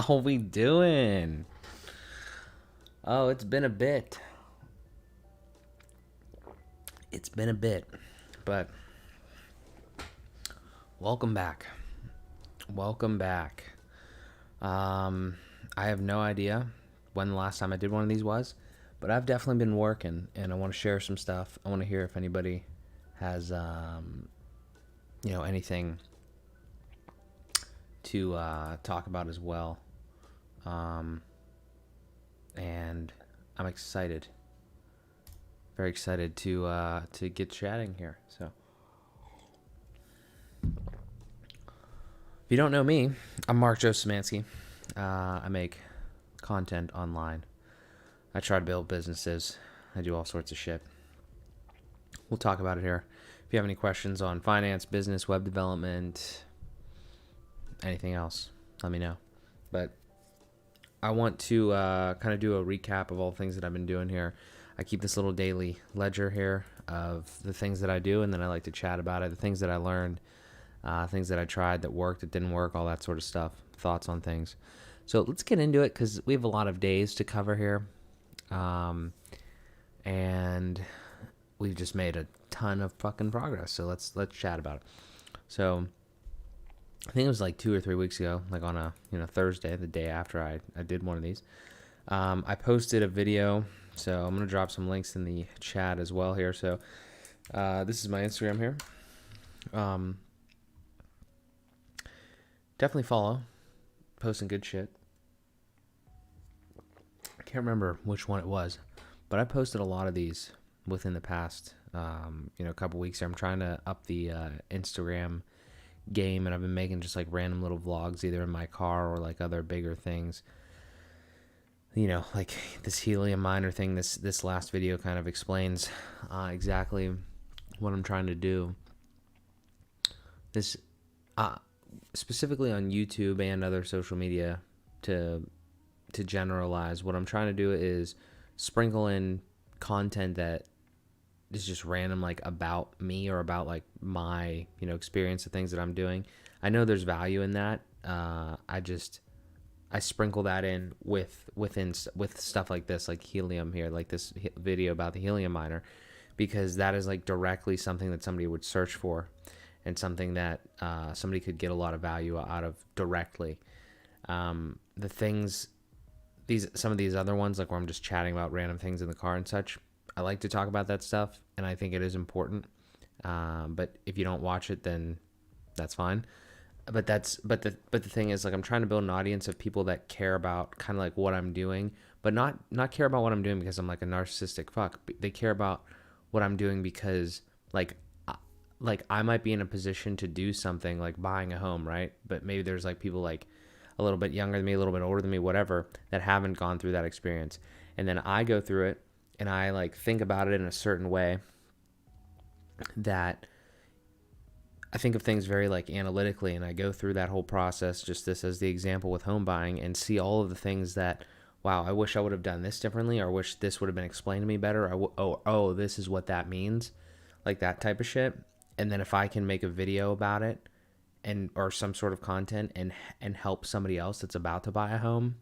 How we doing? Oh, it's been a bit. It's been a bit. But welcome back. Welcome back. I have no idea when the last time I did one of these was, but I've definitely been working and I want to share some stuff. I want to hear if anybody has anything to talk about as well. And I'm excited. Very excited to get chatting here. So, if you don't know me, I'm Mark Joe Szymanski. I make content online. I try to build businesses. I do all sorts of shit. We'll talk about it here. If you have any questions on finance, business, web development, anything else, let me know. But I want to kind of do a recap of all the things that I've been doing here. I keep this little daily ledger here of the things that I do, and then I like to chat about it, the things that I learned, things that I tried that worked, that didn't work, all that sort of stuff, thoughts on things. So let's get into it because we have a lot of days to cover here. And we've just made a ton of fucking progress. So let's chat about it. So I think it was like 2 or 3 weeks ago, like on a Thursday, the day after I did one of these. I posted a video, so I'm gonna drop some links in the chat as well here. So this is my Instagram here. Definitely follow, posting good shit. I can't remember which one it was, but I posted a lot of these within the past couple weeks here. I'm trying to up the Instagram game, and I've been making just like random little vlogs either in my car or like other bigger things, like this helium miner thing. This last video kind of explains exactly what I'm trying to do. This specifically on YouTube and other social media, to generalize, what I'm trying to do is sprinkle in content that is just random, like about me or about like my experience of things that I'm doing. I know there's value in that. I sprinkle that in with stuff like this, like helium here, like this video about the helium miner, because that is like directly something that somebody would search for and something that somebody could get a lot of value out of directly. The things, some of these other ones, like where I'm just chatting about random things in the car and such, I like to talk about that stuff, and I think it is important. But if you don't watch it, then that's fine. But the thing is, like, I'm trying to build an audience of people that care about kind of like what I'm doing, but not care about what I'm doing because I'm like a narcissistic fuck. They care about what I'm doing because like I might be in a position to do something like buying a home, right? But maybe there's like people like a little bit younger than me, a little bit older than me, whatever, that haven't gone through that experience. And then I go through it and I like think about it in a certain way that I think of things very like analytically, and I go through that whole process, just this as the example with home buying, and see all of the things that, wow, I wish I would have done this differently, or I wish this would have been explained to me better. Oh, this is what that means, like that type of shit. And then if I can make a video about it and or some sort of content and help somebody else that's about to buy a home,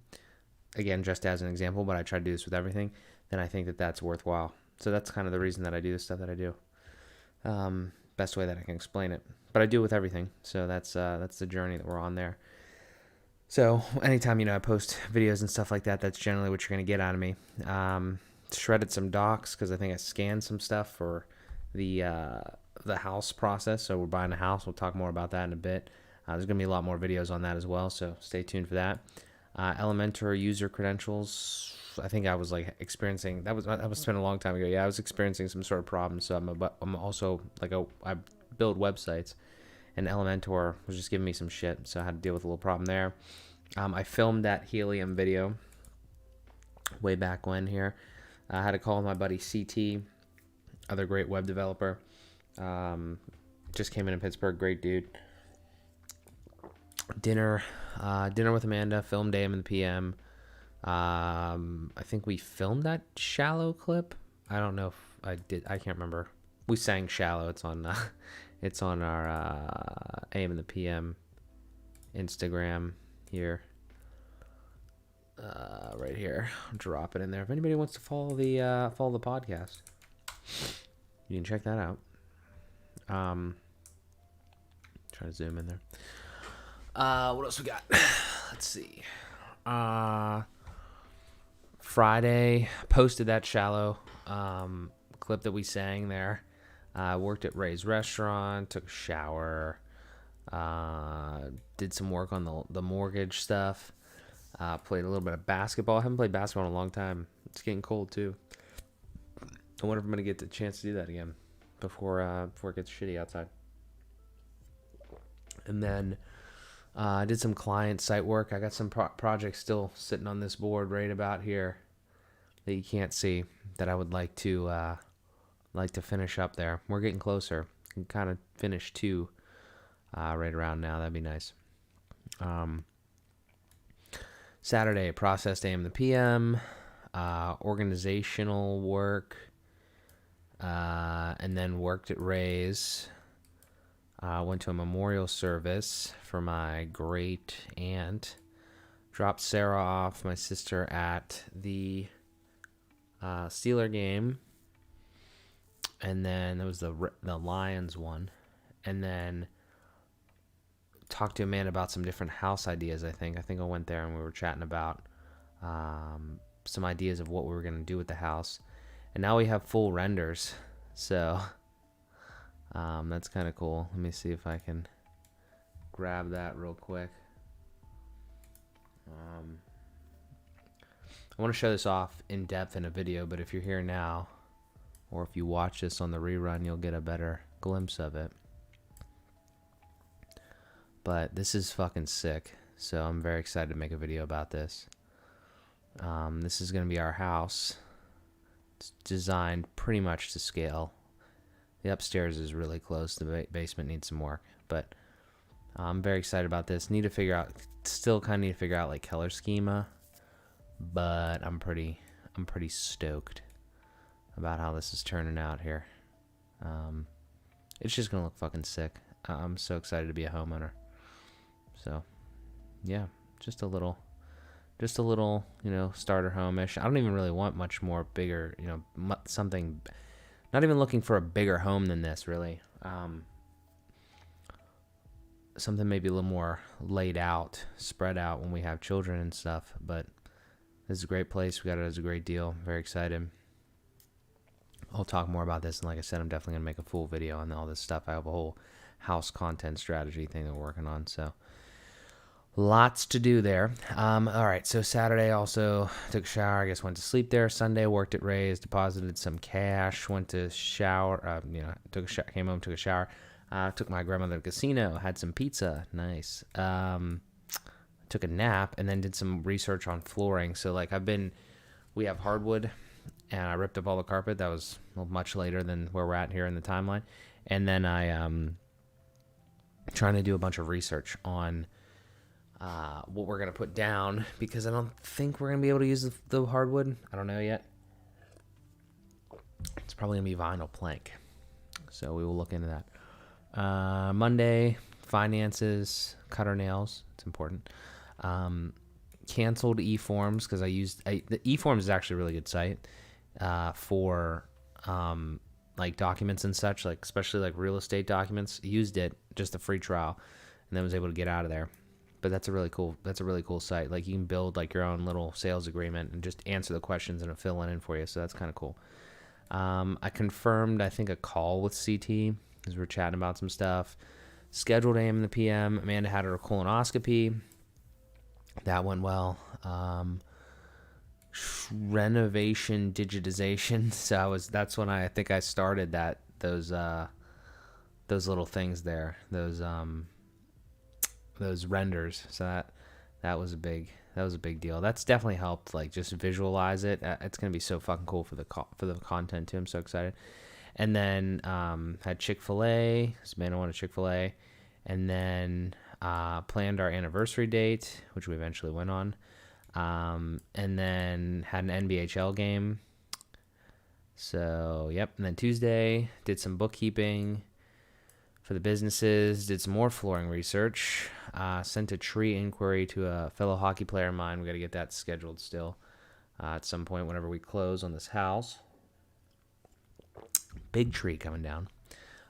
again, just as an example, but I try to do this with everything, then I think that that's worthwhile. So that's kind of the reason that I do the stuff that I do. Best way that I can explain it. But I do it with everything. So that's the journey that we're on there. So anytime, I post videos and stuff like that, that's generally what you're going to get out of me. Shredded some docs because I think I scanned some stuff for the house process. So we're buying a house. We'll talk more about that in a bit. There's going to be a lot more videos on that as well. So stay tuned for that. Elementor user credentials. I think I was like experiencing that was spent a long time ago. Yeah, I was experiencing some sort of problem. So I'm also like I build websites, and Elementor was just giving me some shit. So I had to deal with a little problem there. I filmed that helium video way back when here. I had a call with my buddy CT, other great web developer. Just came in Pittsburgh, great dude. Dinner with Amanda, filmed AM and PM. I think we filmed that Shallow clip. I don't know if I did. I can't remember. We sang Shallow. It's on our AM and the PM Instagram here. right here. I'll drop it in there. If anybody wants to follow the podcast, you can check that out. Try to zoom in there. What else we got? Let's see. Friday, posted that shallow clip that we sang there. Worked at Ray's restaurant, took a shower, did some work on the mortgage stuff, played a little bit of basketball. I haven't played basketball in a long time. It's getting cold too. I wonder if I'm going to get the chance to do that again before it gets shitty outside. And then I did some client site work. I got some projects still sitting on this board right about here that you can't see that I would like to finish up there. We're getting closer. Can kind of finish 2 right around now. That'd be nice. Saturday, processed AM to PM, organizational work, and then worked at Ray's. Went to a memorial service for my great aunt. Dropped Sara off, my sister, at the Steeler game. And then there was the Lions one. And then talked to Amanda about some different house ideas, I think. I went there and we were chatting about some ideas of what we were going to do with the house. And now we have full renders. So that's kind of cool. Let me see if I can grab that real quick. I want to show this off in depth in a video, but if you're here now, or if you watch this on the rerun, you'll get a better glimpse of it. But this is fucking sick, so I'm very excited to make a video about this. This is going to be our house. It's designed pretty much to scale. The upstairs is really close. The basement needs some work, but I'm very excited about this. Still kind of need to figure out like color schema, but I'm pretty stoked about how this is turning out here. It's just gonna look fucking sick. I'm so excited to be a homeowner. So, yeah, just a little, starter home-ish. I don't even really want much more bigger, something. Not even looking for a bigger home than this, really. Something maybe a little more laid out, spread out when we have children and stuff. But this is a great place. We got it as a great deal. Very excited. I'll talk more about this. And like I said, I'm definitely going to make a full video on all this stuff. I have a whole house content strategy thing that we're working on. So lots to do there. All right. So Saturday also took a shower. I guess went to sleep there. Sunday worked at Ray's, deposited some cash, went to shower. Came home, took a shower. Took my grandmother to the casino, had some pizza. Nice. Took a nap and then did some research on flooring. So like we have hardwood and I ripped up all the carpet. That was much later than where we're at here in the timeline. And then I trying to do a bunch of research on what we're going to put down because I don't think we're going to be able to use the hardwood. I don't know yet. It's probably going to be vinyl plank. So we will look into that. Monday, finances, cut our nails. It's important. Canceled eForms because the eForms is actually a really good site for like documents and such, like especially like real estate documents. Used it, just a free trial, and then was able to get out of there. But that's a really cool site. Like you can build like your own little sales agreement and just answer the questions and it'll fill it in for you. So that's kind of cool. I confirmed, I think, a call with CT because we're chatting about some stuff. Scheduled AM and the PM. Amanda had her colonoscopy. That went well. Renovation, digitization. So that's when I think I started those little things there. Those renders. So that was a big deal. That's definitely helped like just visualize it. It's gonna be so fucking cool for the content too. I'm so excited. And then had Chick-fil-A. Amanda wanted Chick-fil-A, and then planned our anniversary date, which we eventually went on. And then had an NBHL game. So, yep. And then Tuesday, did some bookkeeping. for the businesses. Did some more flooring research. Sent a tree inquiry to a fellow hockey player of mine. We got to get that scheduled still at some point whenever we close on this house. Big tree coming down.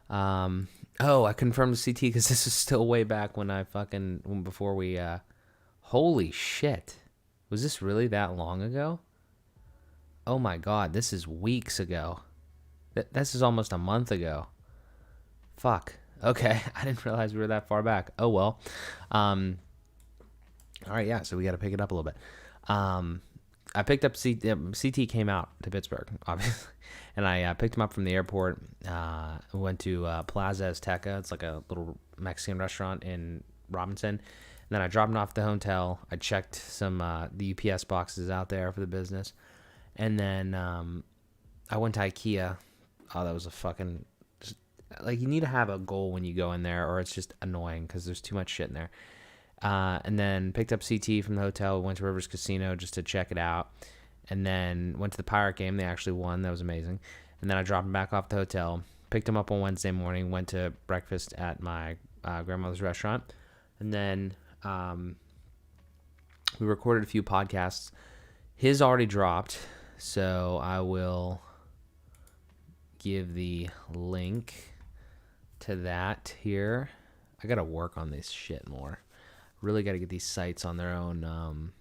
I confirmed the CT because this is still way back when before we, holy shit. Was this really that long ago? Oh my God, this is weeks ago. This is almost a month ago. Fuck. Okay, I didn't realize we were that far back. Oh well. All right, yeah, so we got to pick it up a little bit. I picked up CT came out to Pittsburgh, obviously, and I picked him up from the airport. Went to Plaza Azteca. It's like a little Mexican restaurant in Robinson. And then I dropped him off at the hotel. I checked some the UPS boxes out there for the business, and then I went to Ikea. Oh, that was a fucking you need to have a goal when you go in there, or it's just annoying because there's too much shit in there. And then picked up CT from the hotel, went to Rivers Casino just to check it out, and then went to the Pirate game. They actually won. That was amazing. And then I dropped him back off the hotel, picked him up on Wednesday morning, went to breakfast at my grandmother's restaurant, and then we recorded a few podcasts. His already dropped, so I will give the link to that here. I got to work on this shit more. Really got to get these sites on their own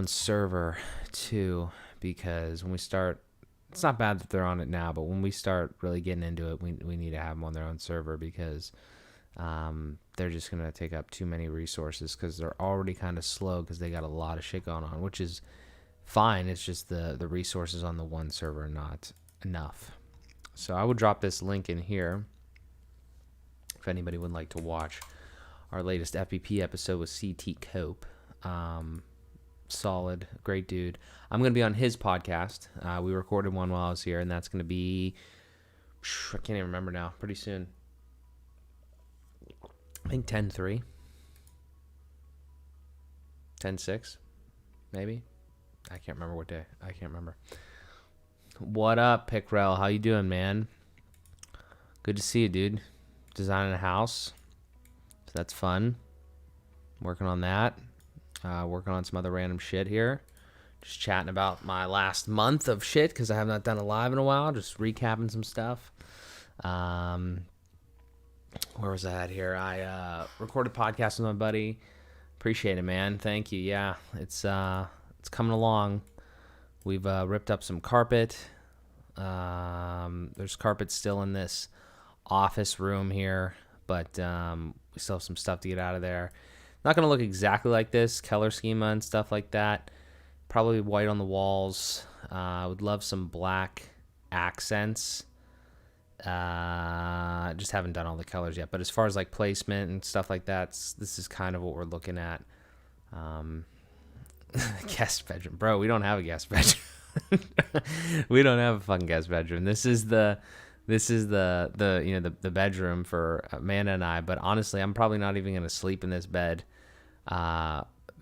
server too, because when we start, it's not bad that they're on it now, but when we start really getting into it, we need to have them on their own server, because they're just going to take up too many resources, because they're already kind of slow because they got a lot of shit going on, which is fine. It's just the resources on the one server are not enough. So I would drop this link in here if anybody would like to watch our latest FBP episode with CT Cope. Solid, great dude. I'm going to be on his podcast. We recorded one while I was here, and that's going to be, I can't even remember now, pretty soon. I think 10/3. 10/6, maybe. I can't remember what day. I can't remember. What up, Pickrell? How you doing, man? Good to see you, dude. Designing a house. So that's fun. Working on that. Working on some other random shit here. Just chatting about my last month of shit, because I have not done a live in a while. Just recapping some stuff. Where was I at here? I recorded a podcast with my buddy. Appreciate it, man. Thank you. Yeah, it's coming along. We've ripped up some carpet. There's carpet still in this office room here, but we still have some stuff to get out of there. Not going to look exactly like this, color schema and stuff like that. Probably white on the walls. I would love some black accents. Just haven't done all the colors yet. But as far as like placement and stuff like that, this is kind of what we're looking at. Guest bedroom. Bro, we don't have a guest bedroom. We don't have a fucking guest bedroom. This is the bedroom for Amanda and I, but honestly, I'm probably not even going to sleep in this bed,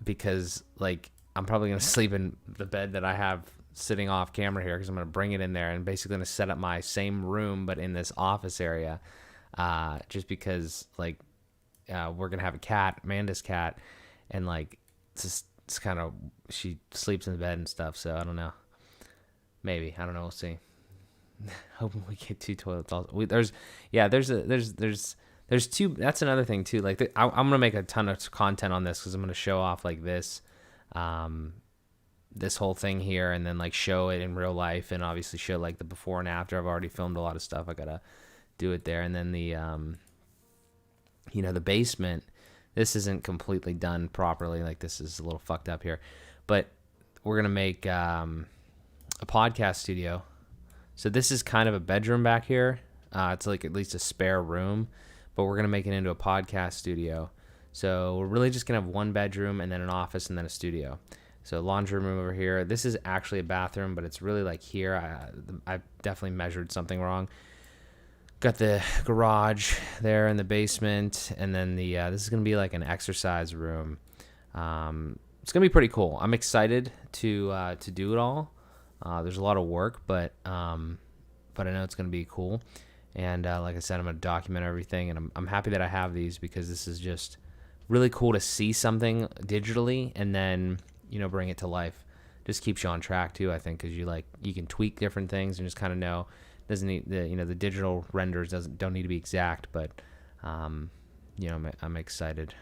because like I'm probably going to sleep in the bed that I have sitting off camera here, because I'm going to bring it in there and basically going to set up my same room but in this office area, just because like we're going to have a cat, Amanda's cat, and like it's kind of, she sleeps in the bed and stuff, so I don't know. Maybe, I don't know, we'll see. Hoping we get 2 toilets. Also, there's two. That's another thing too. Like I'm gonna make a ton of content on this, because I'm gonna show off like this, this whole thing here, and then like show it in real life, and obviously show like the before and after. I've already filmed a lot of stuff. I gotta do it there, and then the the basement. This isn't completely done properly. Like this is a little fucked up here, but we're gonna make a podcast studio. So this is kind of a bedroom back here. It's like at least a spare room, but we're going to make it into a podcast studio. So we're really just going to have one bedroom and then an office and then a studio. So laundry room over here. This is actually a bathroom, but it's really like here. I definitely measured something wrong. Got the garage there in the basement, and then this is going to be like an exercise room. It's going to be pretty cool. I'm excited to do it all. There's a lot of work, but I know it's going to be cool. And like I said, I'm going to document everything, and I'm happy that I have these because this is just really cool to see something digitally and then, bring it to life. Just keeps you on track too, I think, because you can tweak different things and just kind of know. Doesn't need the digital renders don't need to be exact, but I'm excited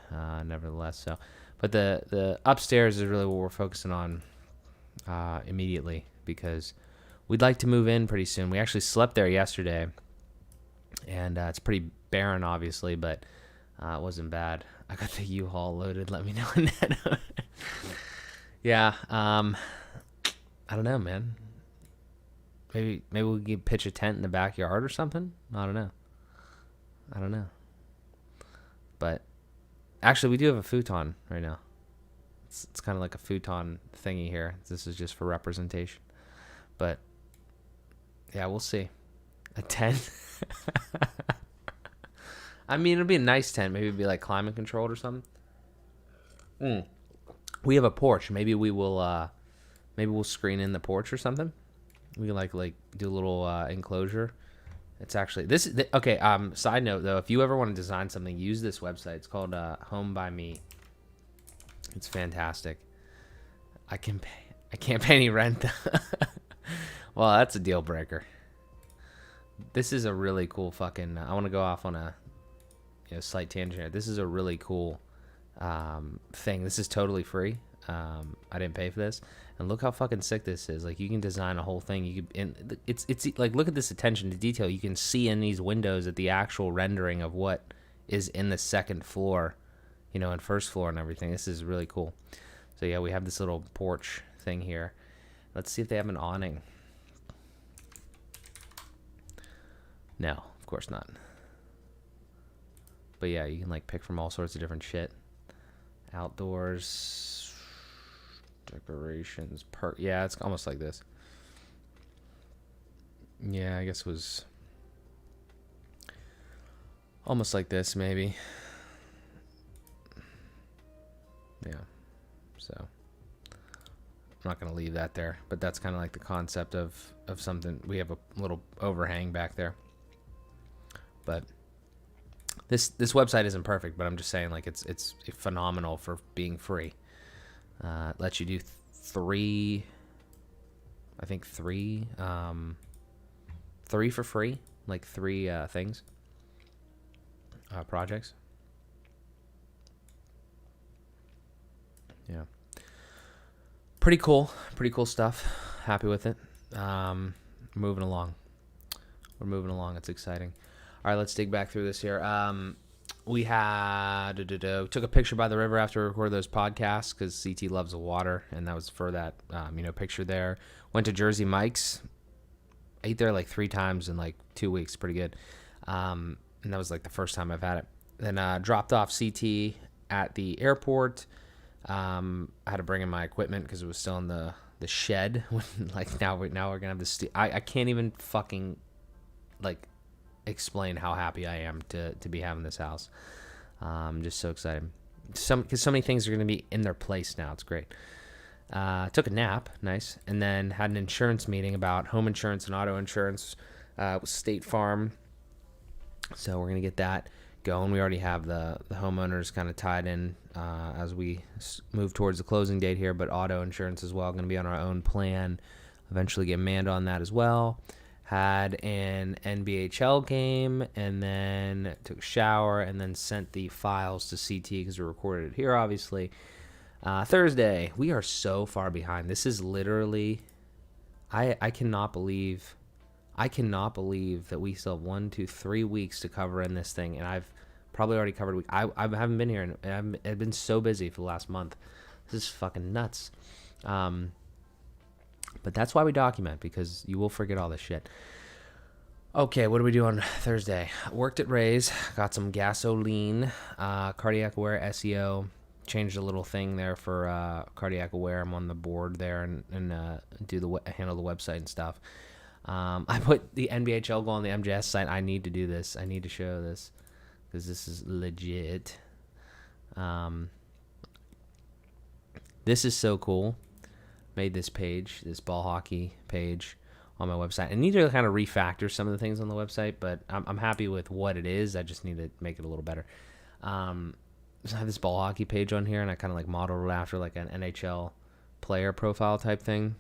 nevertheless. So, but the upstairs is really what we're focusing on immediately because we'd like to move in pretty soon. We actually slept there yesterday, and it's pretty barren, obviously, but it wasn't bad. I got the U-Haul loaded. Let me know when that. Yeah. I don't know, man. Maybe we could pitch a tent in the backyard or something. I don't know. But actually, we do have a futon right now. It's kind of like a futon thingy here. This is just for representation. But yeah, we'll see. A tent. I mean, it'll be a nice tent. Maybe it'd be like climate controlled or something. We have a porch. Maybe we'll screen in the porch or something. We can like do a little enclosure. It's actually okay. Side note though, if you ever want to design something, use this website. It's called Home by Me. It's fantastic. I can't pay any rent. Well, that's a deal breaker. This is a really cool fucking. I want to go off on a slight tangent here. This is a really cool thing. This is totally free. I didn't pay for this, and look how fucking sick this is. Like, you can design a whole thing. It's like, look at this attention to detail. You can see in these windows at the actual rendering of what is in the second floor, and first floor and everything. This is really cool. So yeah, we have this little porch thing here. Let's see if they have an awning. No, of course not. But yeah, you can like pick from all sorts of different shit. Outdoors decorations. Yeah, it's almost like this. Yeah, I guess it was almost like this, maybe. Yeah. So I'm not gonna leave that there, but that's kind of like the concept of something. We have a little overhang back there, but this website isn't perfect. But I'm just saying, like, it's phenomenal for being free. It lets you do three for free, like three things, projects. Yeah. Pretty cool stuff. Happy with it. Moving along. We're moving along. It's exciting. All right, let's dig back through this here. We took a picture by the river after we recorded those podcasts because CT loves the water, and that was for that picture there. Went to Jersey Mike's. Ate there like 3 times in like 2 weeks. Pretty good. And that was like the first time I've had it. Then dropped off CT at the airport. I had to bring in my equipment because it was still in the shed. Like now we're gonna have this. I can't even fucking like explain how happy I am to be having this house. I'm just so excited. Because so many things are gonna be in their place now. It's great. Took a nap, nice, and then had an insurance meeting about home insurance and auto insurance with State Farm. So we're gonna get that going. We already have the homeowners kind of tied in as we move towards the closing date here, but auto insurance as well, going to be on our own plan. Eventually get Amanda on that as well. Had an NBHL game, and then took a shower, and then sent the files to CT because we recorded it here, obviously. Thursday. We are so far behind. This is literally, I cannot believe that we still have 1, 2, 3 weeks to cover in this thing, and I've probably already covered a week. I haven't been here, and I've been so busy for the last month. This is fucking nuts. But that's why we document, because you will forget all this shit. Okay, what do we do on Thursday? Worked at Ray's, got some gasoline, cardiac aware SEO. Changed a little thing there for cardiac aware. I'm on the board there and handle the website and stuff. I put the NBHL goal on the MJS site. I need to do this. I need to show this because this is legit. This is so cool. Made this page, this ball hockey page on my website. I need to kind of refactor some of the things on the website, but I'm happy with what it is. I just need to make it a little better. So I have this ball hockey page on here, and I kind of like modeled it after like an NHL player profile type thing.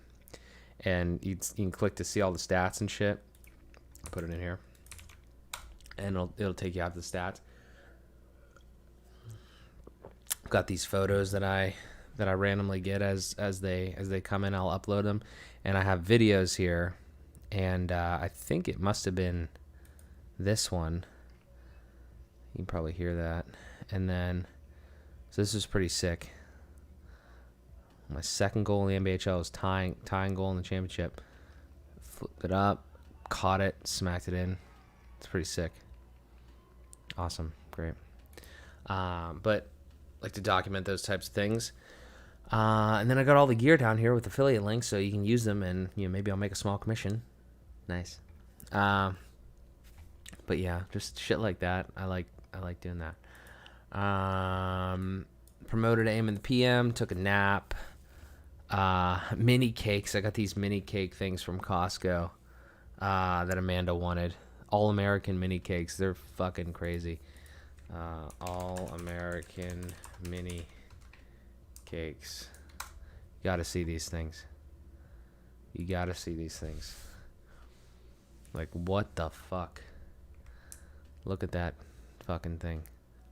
And you can click to see all the stats and shit. Put it in here, and it'll take you out the stats. I've got these photos that I randomly get as they come in. I'll upload them, and I have videos here, and I think it must have been this one. You can probably hear that. And then, so this is pretty sick. My second goal in the NBHL was tying goal in the championship. Flipped it up, caught it, smacked it in. It's pretty sick. Awesome, great. But like to document those types of things. And then I got all the gear down here with affiliate links, so you can use them, and maybe I'll make a small commission. Nice. But yeah, just shit like that. I like doing that. Promoted AM in the PM. Took a nap. Mini cakes. I got these mini cake things from Costco that Amanda wanted. All American mini cakes. They're fucking crazy. All American mini cakes. You gotta see these things. Like, what the fuck? Look at that fucking thing.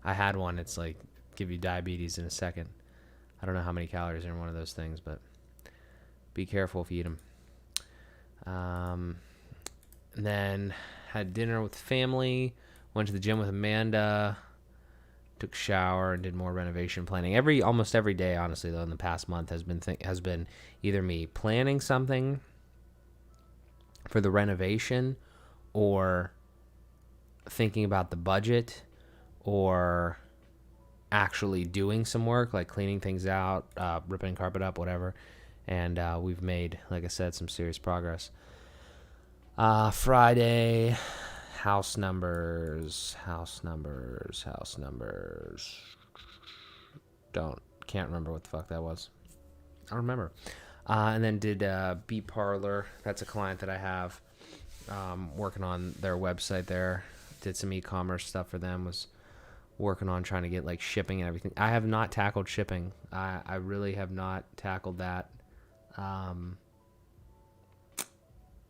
I had one. It's like give you diabetes in a second. I don't know how many calories are in one of those things, but be careful if you eat them. And then had dinner with family. Went to the gym with Amanda. Took a shower and did more renovation planning. Almost every day, honestly, though, in the past month has been either me planning something for the renovation, or thinking about the budget, or actually doing some work, like cleaning things out, ripping carpet up, whatever. And we've made, like I said, some serious progress. Friday, house numbers. Can't remember what the fuck that was. I don't remember. And then did B Parlor. That's a client that I have, working on their website there. Did some e-commerce stuff for them. Was working on trying to get like shipping and everything. I have not tackled shipping. I really have not tackled that.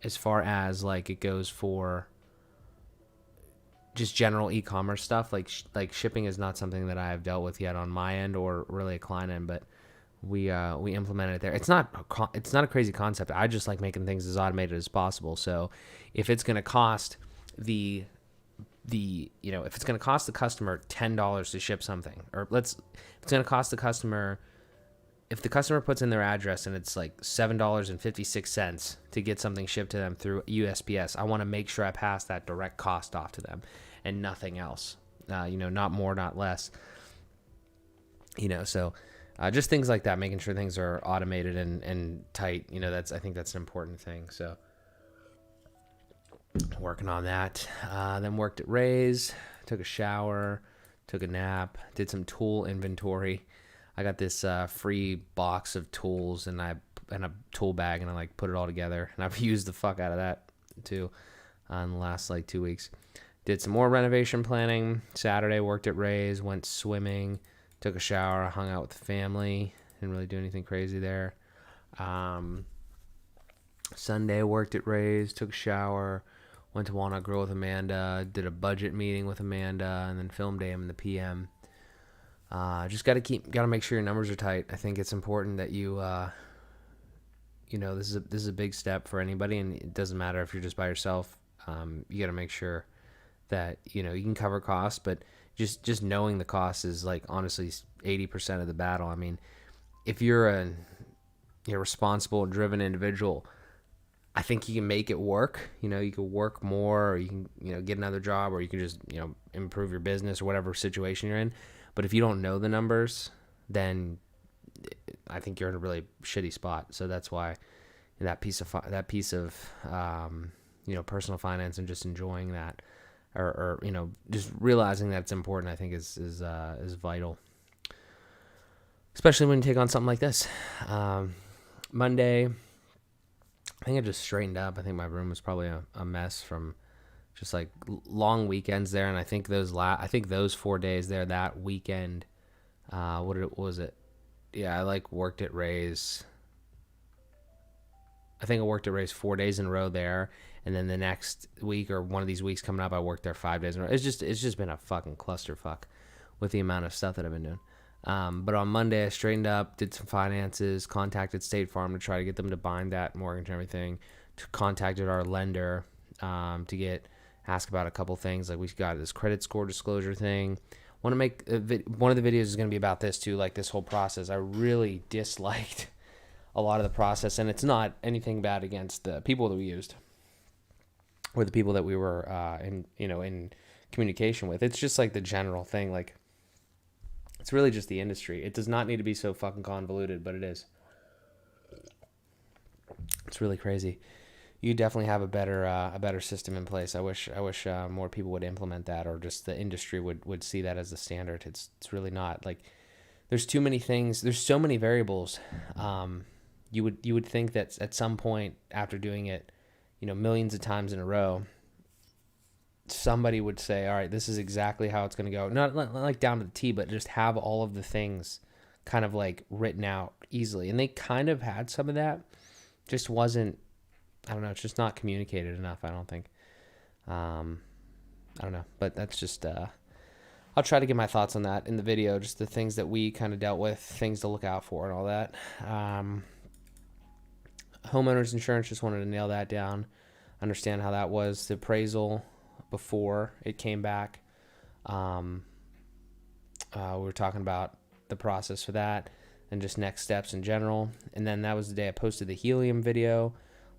As far as like it goes for just general e-commerce stuff, like shipping is not something that I have dealt with yet on my end, or really a client end, but we implemented it there. It's not a crazy concept. I just like making things as automated as possible. So if it's going to cost if it's going to cost the customer $10 to ship something, or if it's going to cost the customer, if the customer puts in their address and it's like $7.56 to get something shipped to them through USPS, I want to make sure I pass that direct cost off to them and nothing else. Not more, not less. So just things like that, making sure things are automated and tight. I think that's an important thing. So working on that. Then worked at Ray's, took a shower, took a nap, did some tool inventory. I got this free box of tools and a tool bag, and I like put it all together, and I've used the fuck out of that too in the last like 2 weeks. Did some more renovation planning. Saturday worked at Ray's, went swimming, took a shower, hung out with the family. Didn't really do anything crazy there. Sunday worked at Ray's, took a shower, went to Walnut Grill with Amanda, did a budget meeting with Amanda, and then filmed AM in the PM. Just got to make sure your numbers are tight. I think it's important that you, this is a big step for anybody, and it doesn't matter if you're just by yourself. You got to make sure that, you can cover costs, but just knowing the cost is like honestly 80% of the battle. I mean, if you're a responsible, driven individual, I think you can make it work. You can work more, or you can, get another job, or you can just, improve your business or whatever situation you're in. But if you don't know the numbers, then I think you're in a really shitty spot. So that's why that piece of personal finance and just enjoying that, or just realizing that it's important, I think is vital. Especially when you take on something like this. Monday, I think I just straightened up. I think my room was probably a mess from just like long weekends there. And I think those 4 days there, that weekend, what was it? Yeah, I like worked at Ray's. I think I worked at Ray's 4 days in a row there, and then the next week or one of these weeks coming up, I worked there 5 days in a row. It's just been a fucking clusterfuck with the amount of stuff that I've been doing. But on Monday, I straightened up, did some finances, contacted State Farm to try to get them to bind that mortgage and everything. Contacted our lender to ask about a couple things. Like we got this credit score disclosure thing. Want to make one of the videos is going to be about this too, like this whole process. I really disliked a lot of the process, and it's not anything bad against the people that we used or the people that we were in communication with. It's just like the general thing. Like it's really just the industry. It does not need to be so fucking convoluted, but it is. It's really crazy. You definitely have a better system in place. I wish more people would implement that, or just the industry would see that as the standard. It's really not. Like there's too many things. There's so many variables. You would think that at some point after doing it, millions of times in a row, somebody would say, all right, this is exactly how it's going to go. Not like down to the T, but just have all of the things kind of like written out easily. And they kind of had some of that. Just wasn't, I don't know, it's just not communicated enough, I don't think. I don't know, but that's just, I'll try to get my thoughts on that in the video, just the things that we kind of dealt with, things to look out for and all that. Homeowners insurance, just wanted to nail that down, understand how that was, the appraisal before it came back. We were talking about the process for that and just next steps in general. And then that was the day I posted the helium video.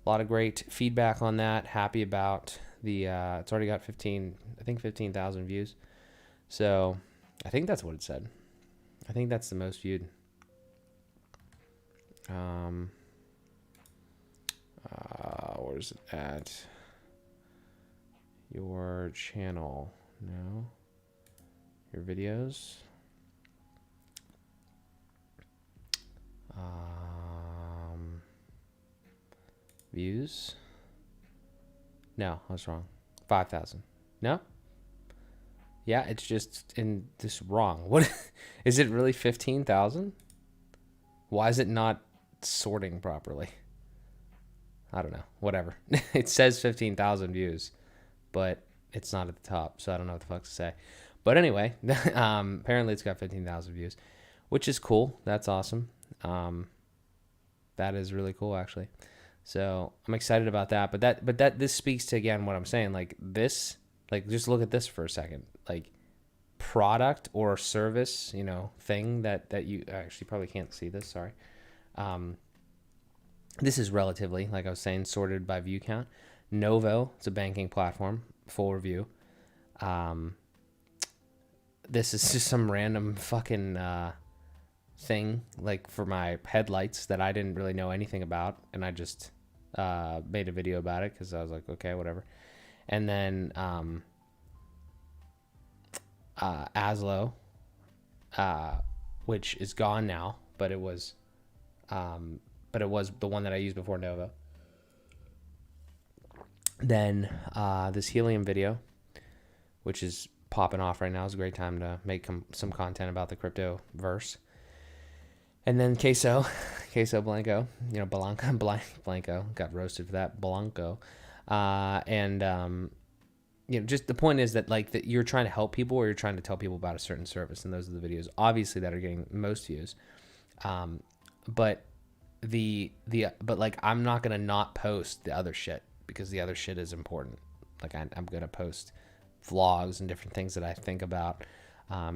A lot of great feedback on that. Happy about the, it's already got 15,000 views. So I think that's what it said. I think that's the most viewed. Where's it at? Your channel. No. Your videos. Views. No, I was wrong. 5,000. No? Yeah, it's just in this wrong. What is it really 15,000? Why is it not sorting properly? I don't know. Whatever. It says 15,000 views, but it's not at the top, so I don't know what the fuck to say. But anyway, apparently it's got 15,000 views, which is cool. That's awesome. That is really cool, actually. So I'm excited about that. But this speaks to, again, what I'm saying. Like this, like just look at this for a second. Like product or service, thing that you actually probably can't see this. Sorry. This is relatively, like I was saying, sorted by view count. Novo, it's a banking platform, full review. This is just some random fucking thing, like for my headlights that I didn't really know anything about, and I just made a video about it because I was like, okay, whatever. And then Aslo, which is gone now, but it was the one that I used before Novo. Then this helium video, which is popping off right now, is a great time to make some content about the crypto verse. And then Queso Blanco, Blanco got roasted for that, Blanco. Just the point is that like that you're trying to help people or you're trying to tell people about a certain service, and those are the videos obviously that are getting most views. But like I'm not gonna not post the other shit because the other shit is important. Like I'm gonna post vlogs and different things that I think about.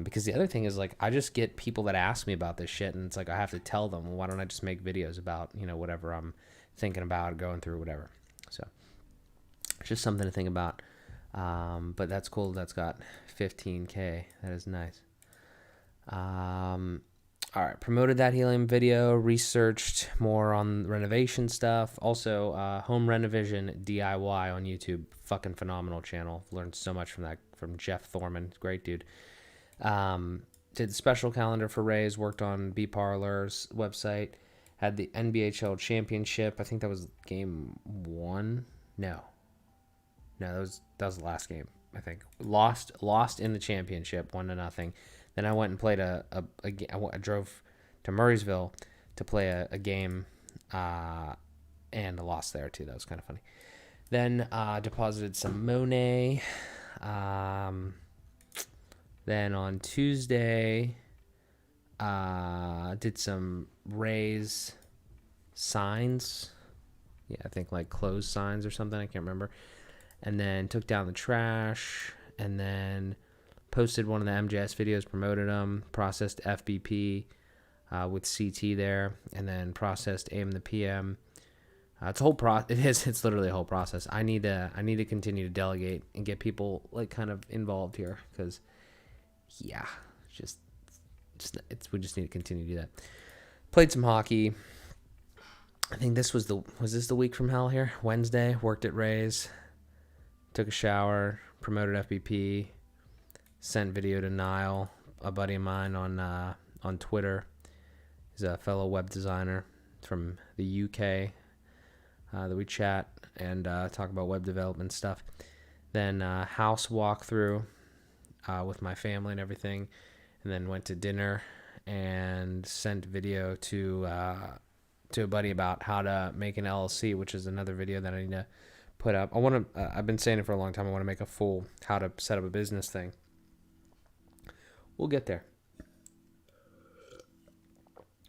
Because the other thing is like I just get people that ask me about this shit, and it's like I have to tell them, well, why don't I just make videos about whatever I'm thinking about, going through, whatever. So it's just something to think about. But that's cool. That's got 15K. That is nice. All right, promoted that helium video, researched more on renovation stuff. Also, home renovation DIY on YouTube, fucking phenomenal channel. Learned so much from Jeff Thorman, great dude. Did the special calendar for Ray's, worked on B Parlor's website, Had the NBHL championship. I think that was game 1. No, that was the last game. I think lost in the championship, 1-0. Then I went and played I drove to Murraysville to play a game, and I lost there too. That was kind of funny. Then deposited some Monet. Then on Tuesday, did some Raise signs. Yeah, I think like closed signs or something. I can't remember. And then took down the trash. And then posted one of the MJS videos, promoted them, processed FBP with CT there, and then processed AM the PM. It's a whole It's literally a whole process. I need to continue to delegate and get people like kind of involved here, because yeah, we just need to continue to do that. Played some hockey. I think this was this the week from hell here? Wednesday, worked at Ray's, took a shower, promoted FBP, sent video to Niall, a buddy of mine on Twitter. He's a fellow web designer from the UK. That we chat and talk about web development stuff. Then house walkthrough with my family and everything, and then went to dinner and sent video to a buddy about how to make an LLC, which is another video that I need to put up. I've been saying it for a long time. I want to make a full how to set up a business thing. We'll get there.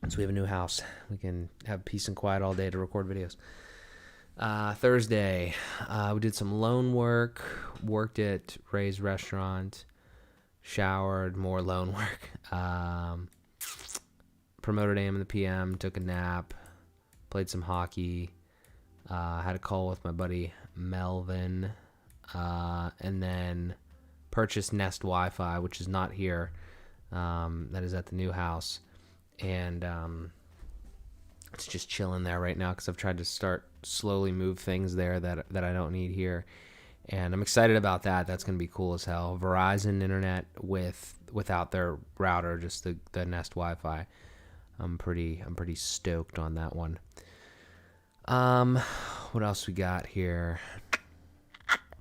So we have a new house. We can have peace and quiet all day to record videos. Thursday, we did some loan work, worked at Ray's restaurant, showered, more loan work, promoted AM and the PM, took a nap, played some hockey, had a call with my buddy Melvin, and then purchased Nest Wi-Fi, which is not here, that is at the new house, and it's just chilling there right now because I've tried to slowly move things there that I don't need here, and I'm excited about that. That's gonna be cool as hell. Verizon internet without their router, just the Nest Wi-Fi. I'm pretty stoked on that one. What else we got here?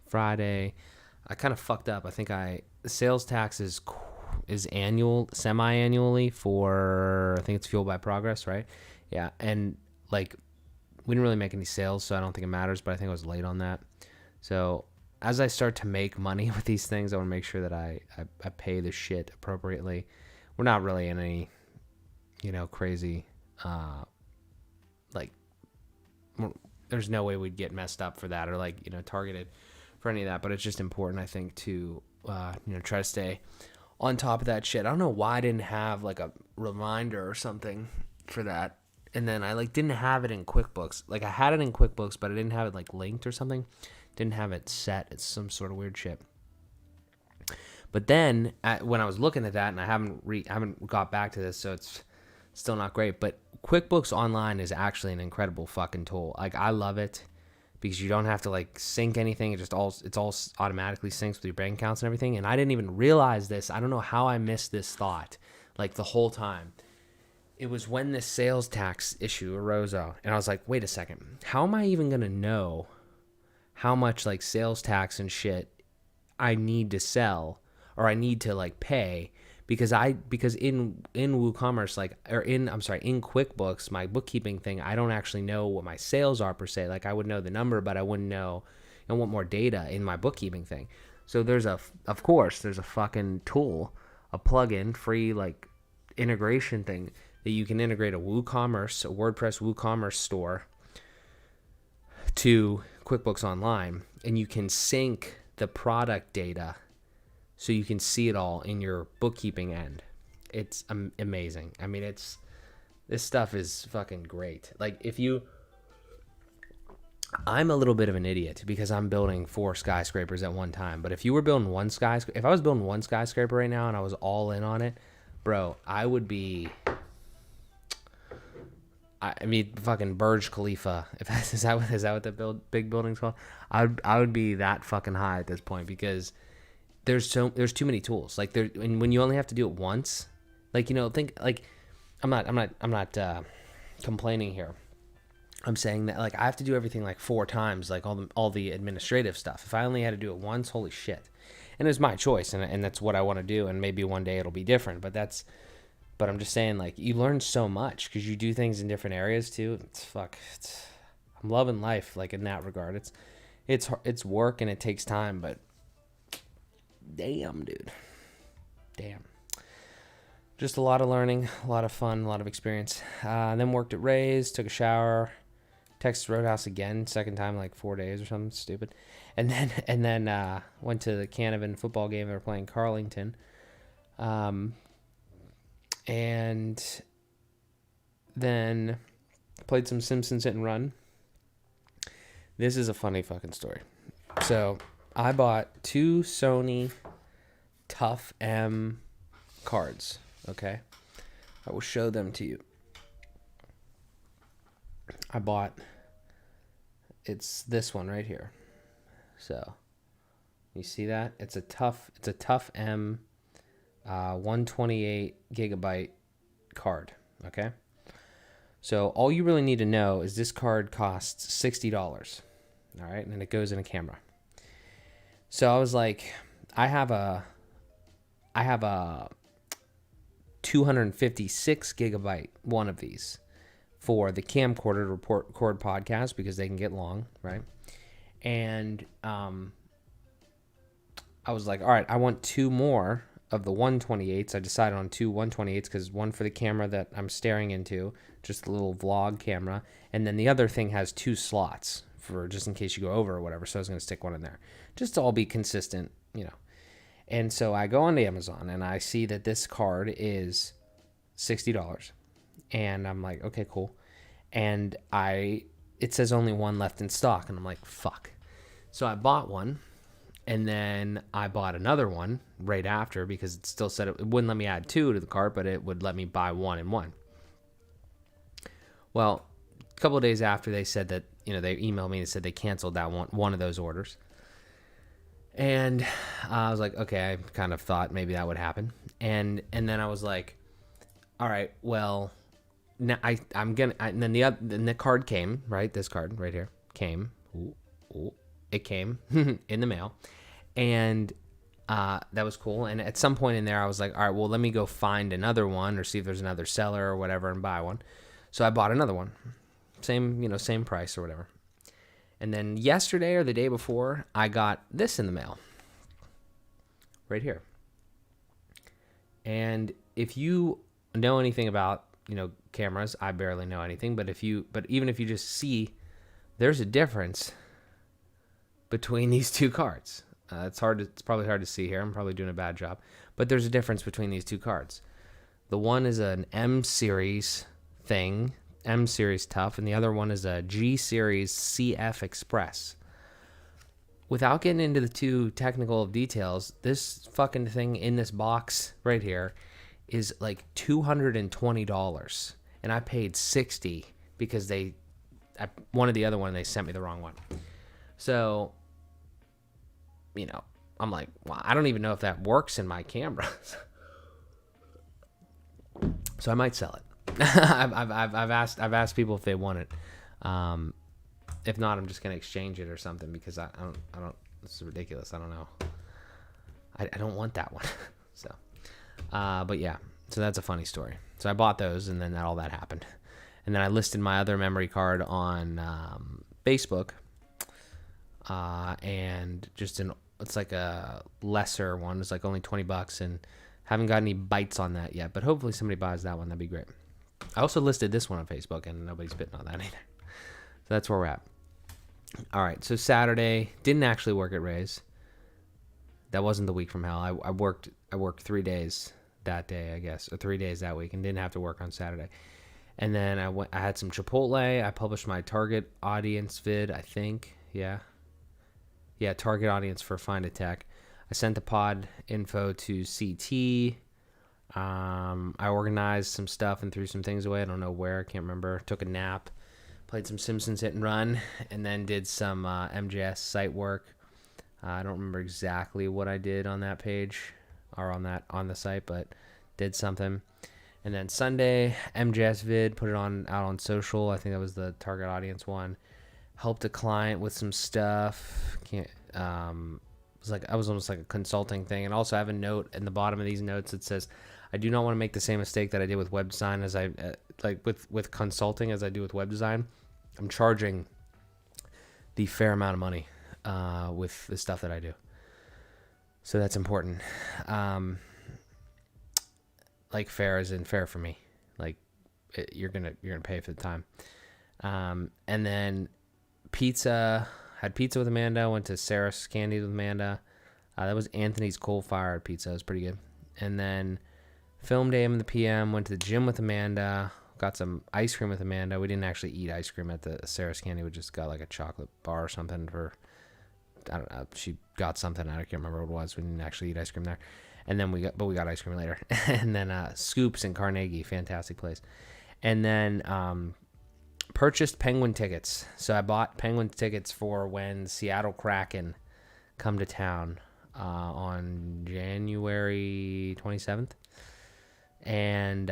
Friday, I kind of fucked up. I think the sales tax is annual, semi-annually for, I think it's Fueled by Progress, right? Yeah, and like we didn't really make any sales, so I don't think it matters, but I think I was late on that. So as I start to make money with these things, I want to make sure that I pay the shit appropriately. We're not really in any, crazy, there's no way we'd get messed up for that or targeted for any of that, but it's just important, I think, to, try to stay on top of that shit. I don't know why I didn't have like a reminder or something for that. And then I didn't have it in QuickBooks. I had it in QuickBooks, but I didn't have it linked or something. Didn't have it set. It's some sort of weird shit. But then when I was looking at that, and I haven't got back to this, so it's still not great. But QuickBooks Online is actually an incredible fucking tool. I love it because you don't have to sync anything. It's all automatically syncs with your bank accounts and everything. And I didn't even realize this. I don't know how I missed this thought the whole time. It was when this sales tax issue arose out, and I was like, wait a second, how am I even going to know how much sales tax and shit I need to sell or I need to pay because in WooCommerce, in QuickBooks, my bookkeeping thing, I don't actually know what my sales are per se. I would know the number, but I wouldn't know and want more data in my bookkeeping thing. So there's a fucking tool, a plugin, free integration thing that you can integrate a WooCommerce, a WordPress WooCommerce store to QuickBooks Online, and you can sync the product data so you can see it all in your bookkeeping end. It's amazing. I mean, this stuff is fucking great. I'm a little bit of an idiot because I'm building 4 skyscrapers at one time. But if I was building one skyscraper right now and I was all in on it, bro, I would be, fucking Burj Khalifa. Is that what the big building's called? I would be that fucking high at this point because there's too many tools. And when you only have to do it once, I'm not complaining here. I'm saying that like I have to do everything like 4 times, like all the administrative stuff. If I only had to do it once, holy shit. And it's my choice, and that's what I want to do, and maybe one day it'll be different. But I'm just saying, like, you learn so much because you do things in different areas too. I'm loving life, like, in that regard. It's work and it takes time, but damn, dude, damn. Just a lot of learning, a lot of fun, a lot of experience. Then worked at Ray's, took a shower, texted Roadhouse again, second time in like 4 days or something stupid, and then went to the Canavan football game. They were playing Carlington, and then played some Simpsons Hit and Run. This is a funny fucking story. So I bought 2 Sony Tough M cards. Okay, I will show them to you. It's this one right here. So you see that? It's a Tough M 128 gigabyte card. Okay. So all you really need to know is this card costs $60. All right, and it goes in a camera. So I was like, I have a 256 gigabyte one of these for the camcorder to record podcasts because they can get long, right? And I was like, all right, I want 2 more of the 128s. I decided on 2 128s because one for the camera that I'm staring into, just a little vlog camera, and then the other thing has 2 slots for just in case you go over or whatever. So I was going to stick one in there just to all be consistent, you know. And so I go onto Amazon and I see that this card is $60. And I'm like, okay, cool. And it says only one left in stock. And I'm like, fuck. So I bought one. And then I bought another one right after because it still said it wouldn't let me add 2 to the cart, but it would let me buy 1 and 1. Well, a couple of days after, they said that, you know, they emailed me and said they canceled that one of those orders. And I was like, okay, I kind of thought maybe that would happen. And then I was like, all right, well, now and then the card came, right? This card right here came. It came in the mail. And that was cool. And at some point in there, I was like, all right, well, let me go find another one or see if there's another seller or whatever and buy one. So I bought another one. Same price or whatever. And then yesterday or the day before, I got this in the mail. Right here. And if you know anything about, you know, cameras, I barely know anything, but even if you just see, there's a difference between these 2 cards. It's probably hard to see here. I'm probably doing a bad job, but there's a difference between these 2 cards. The one is an M series thing, M series Tough, and the other one is a G series CF Express. Without getting into the too technical details, this fucking thing in this box right here is like $220, and I paid $60 because I wanted the other one and they sent me the wrong one. So, you know, I'm like, well, I don't even know if that works in my camera. So I might sell it. I've asked people if they want it. If not, I'm just gonna exchange it or something because I don't. This is ridiculous. I don't know. I don't want that one. So, but yeah. So that's a funny story. So I bought those, and then all that happened, and then I listed my other memory card on Facebook, and it's like a lesser one. It's like only $20, and haven't got any bites on that yet. But hopefully somebody buys that one. That'd be great. I also listed this one on Facebook, and nobody's bidding on that either. So that's where we're at. All right, so Saturday, didn't actually work at Ray's. That wasn't the week from hell. I worked 3 days that day, I guess, or 3 days that week, and didn't have to work on Saturday. And then I had some Chipotle. I published my target audience vid, I think. Yeah, target audience for Find a Tech. I sent the pod info to CT. I organized some stuff and threw some things away. I don't know where. I can't remember. Took a nap. Played some Simpsons Hit and Run. And then did some MJS site work. I don't remember exactly what I did on that page or on the site, but did something. And then Sunday, MJS vid, put it on out on social. I think that was the target audience one. Helped a client with some stuff. It was almost like a consulting thing. And also I have a note in the bottom of these notes that says, I do not want to make the same mistake that I did with web design as I with consulting as I do with web design. I'm charging the fair amount of money with the stuff that I do. So that's important. Like fair as in fair for me. Like you're gonna pay for the time. And then had pizza with Amanda. Went to Sara's Candy with Amanda. That was Anthony's coal-fired pizza. It was pretty good. And then filmed AM in the PM. Went to the gym with Amanda. Got some ice cream with Amanda. We didn't actually eat ice cream at the Sarah's Candy. We just got like a chocolate bar or something for, I don't know. She got something. I can't remember what it was. We didn't actually eat ice cream there. And then we got ice cream later. And then Scoops in Carnegie, fantastic place. And then purchased Penguin tickets. So I bought Penguin tickets for when Seattle Kraken come to town on January 27th. And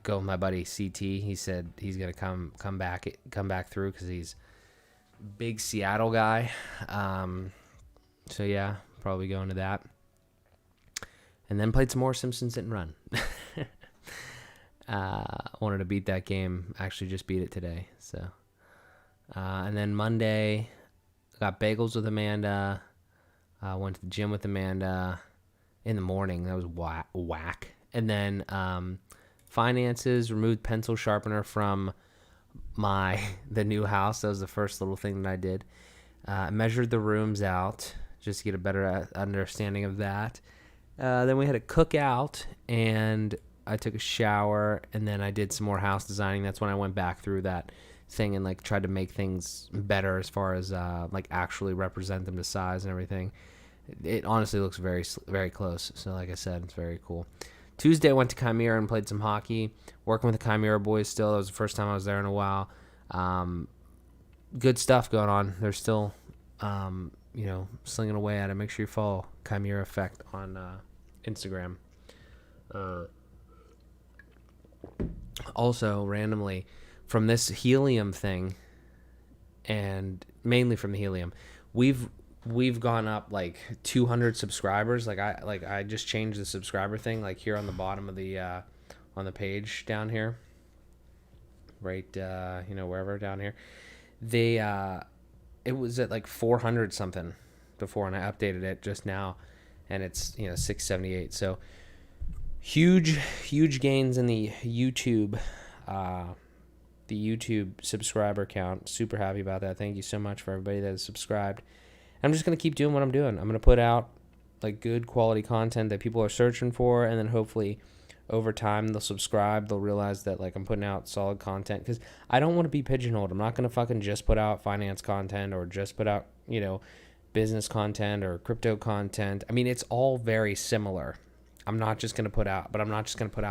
go with my buddy CT. He said he's gonna come back through because he's a big Seattle guy. So yeah, probably going to that. And then played some more Simpsons Hit and Run. Wanted to beat that game. Actually just beat it today. So and then Monday got bagels with Amanda. Went to the gym with Amanda in the morning. That was whack. And then finances, removed pencil sharpener from the new house. That was the first little thing that I did. Measured the rooms out just to get a better understanding of that. Then we had a cookout, and I took a shower, and then I did some more house designing. That's when I went back through that thing and like tried to make things better as far as like actually represent them to size and everything. It honestly looks very, very close. So like I said, it's very cool. Tuesday, I went to Chimera and played some hockey. Working with the Chimera boys still. That was the first time I was there in a while. Good stuff going on. They're still, slinging away at it. Make sure you follow Chimera Effect on Instagram. Also, randomly, from this helium thing, and mainly from the helium, we've gone up like 200 subscribers. I just changed the subscriber thing, like here on the bottom of the on the page down here, right? Wherever down here, it was at like 400 something before, and I updated it just now, and it's 678. So huge gains in the YouTube subscriber count. Super happy about that. Thank you so much for everybody that has subscribed. I'm just going to keep doing what I'm doing. I'm going to put out like good quality content that people are searching for, and then hopefully over time they'll subscribe. They'll realize that like I'm putting out solid content, because I don't want to be pigeonholed. I'm not going to fucking just put out finance content or just put out, business content or crypto content. I mean, it's all very similar. I'm not just going to put out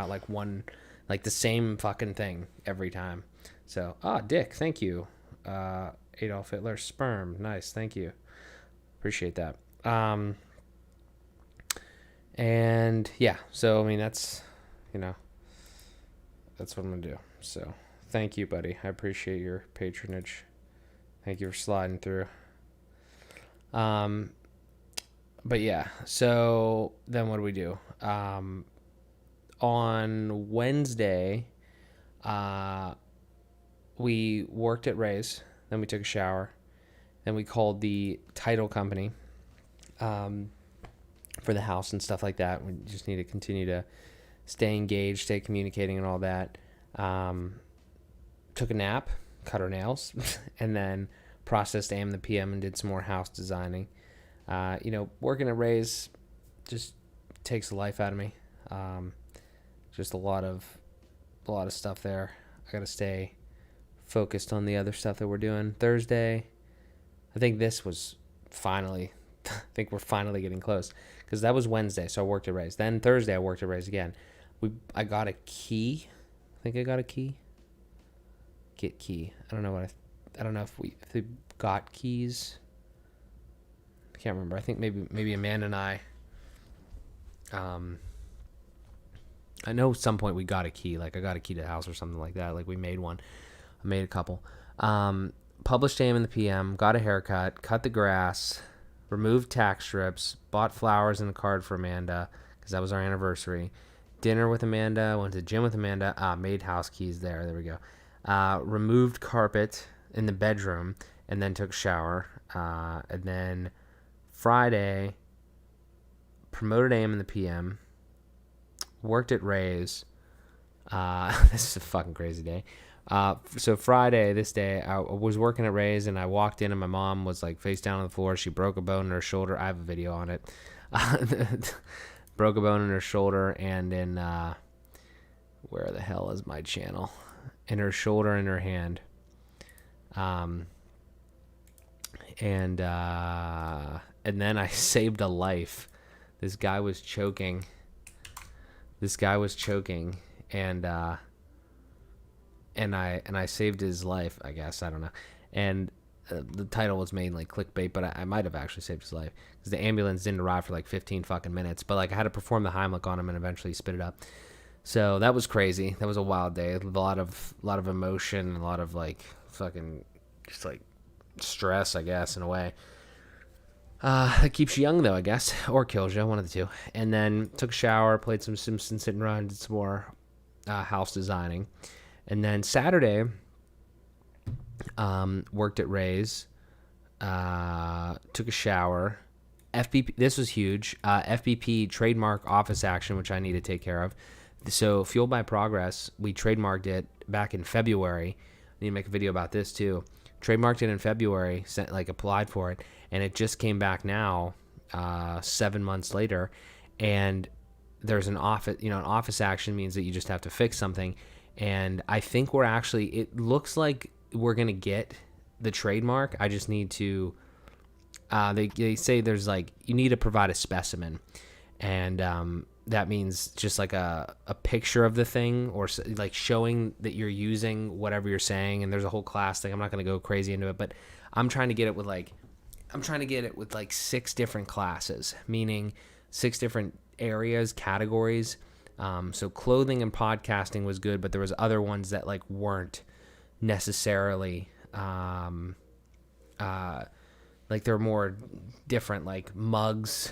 like one, like the same fucking thing every time. So, Dick, thank you. Adolf Hitler's sperm. Nice. Thank you. Appreciate that. And yeah, so I mean that's what I'm gonna do. So thank you, buddy. I appreciate your patronage. Thank you for sliding through. But yeah, so then what do we do? On Wednesday, we worked at Ray's. Then we took a shower. Then we called the title company for the house and stuff like that. We just need to continue to stay engaged, stay communicating and all that. Took a nap, cut our nails, and then processed AM the PM and did some more house designing. Working at Ray's just takes the life out of me. Just a lot of stuff there. I got to stay focused on the other stuff that we're doing. Thursday, I think this was finally, I think we're finally getting close, because that was Wednesday, so I worked at Ray's. Then Thursday, I worked at Ray's again. I got a key. I think I got a key. Get key. I don't know if we got keys. I can't remember. I think maybe Amanda and I I know at some point we got a key. Like I got a key to the house or something like that. Like we made one. I made a couple. Published AM in the PM. Got a haircut. Cut the grass. Removed tack strips. Bought flowers and a card for Amanda because that was our anniversary. Dinner with Amanda. Went to the gym with Amanda. Made house keys there. There we go. Removed carpet in the bedroom and then took a shower. And then Friday, promoted AM in the PM. Worked at Ray's. This is a fucking crazy day. So Friday, this day, I was working at Ray's and I walked in and my mom was like face down on the floor. She broke a bone in her shoulder. I have a video on it. Broke a bone in her shoulder and in, where the hell is my channel? In her shoulder and her hand. And then I saved a life. This guy was choking. And I saved his life, I guess. I don't know. And the title was mainly clickbait, but I might have actually saved his life because the ambulance didn't arrive for like 15 fucking minutes. But like I had to perform the Heimlich on him and eventually spit it up. So that was crazy. That was a wild day. A lot of emotion, a lot of like fucking just like stress, I guess, in a way. It keeps you young though, I guess, or kills you, one of the two. And then took a shower, played some Simpsons Hit and Run, did some more house designing. And then Saturday, worked at Ray's, took a shower. FBP, this was huge. FBP trademark office action, which I need to take care of. So Fueled by Progress, we trademarked it back in February. I need to make a video about this too. Trademarked it in February, applied for it, and it just came back now, 7 months later. And there's an office action means that you just have to fix something. And I think it looks like we're going to get the trademark. I just need to, they say there's you need to provide a specimen. And that means just like a picture of the thing or like showing that you're using whatever you're saying. And there's a whole class thing. I'm not going to go crazy into it, but I'm trying to get it with 6 different classes, meaning 6 different areas, categories. So clothing and podcasting was good, but there was other ones that weren't necessarily, they're more different, like mugs,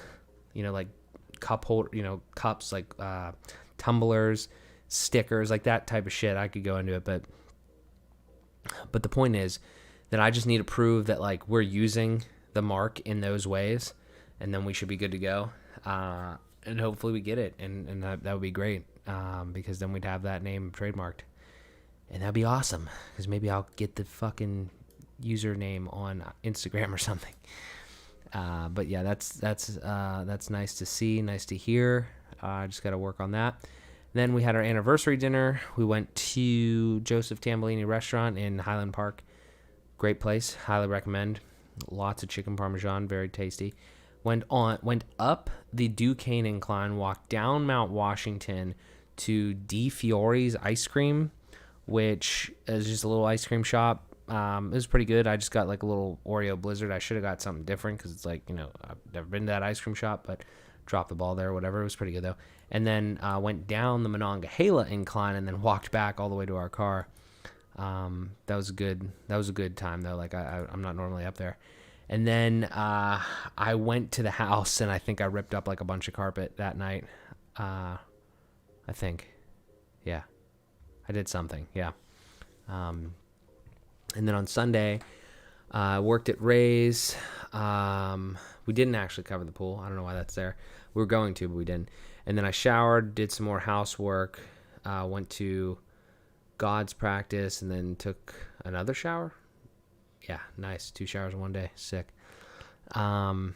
cup holder, cups, tumblers, stickers, like that type of shit. I could go into it, but the point is that I just need to prove that we're using the mark in those ways, and then we should be good to go. And hopefully we get it, and that would be great, because then we'd have that name trademarked, and that'd be awesome, because maybe I'll get the fucking username on Instagram or something. But yeah, that's nice to see, nice to hear. I just got to work on that. Then we had our anniversary dinner. We went to Joseph Tambellini restaurant in Highland Park. Great place, highly recommend. Lots of chicken parmesan, very tasty. Went up the Duquesne Incline, walked down Mount Washington to Di Fiore's Ice Cream, which is just a little ice cream shop. It was pretty good. I just got a little Oreo Blizzard. I should have got something different because it's I've never been to that ice cream shop, but dropped the ball there, whatever. It was pretty good though. And then went down the Monongahela Incline and then walked back all the way to our car. That was good. That was a good time though. I'm not normally up there. And then I went to the house, and I think I ripped up a bunch of carpet that night. I think. Yeah. I did something. Yeah. And then on Sunday, I worked at Ray's. We didn't actually cover the pool. I don't know why that's there. We were going to, but we didn't. And then I showered, did some more housework, went to God's practice, and then took another shower. Yeah, nice. 2 showers in one day. Sick. Monday,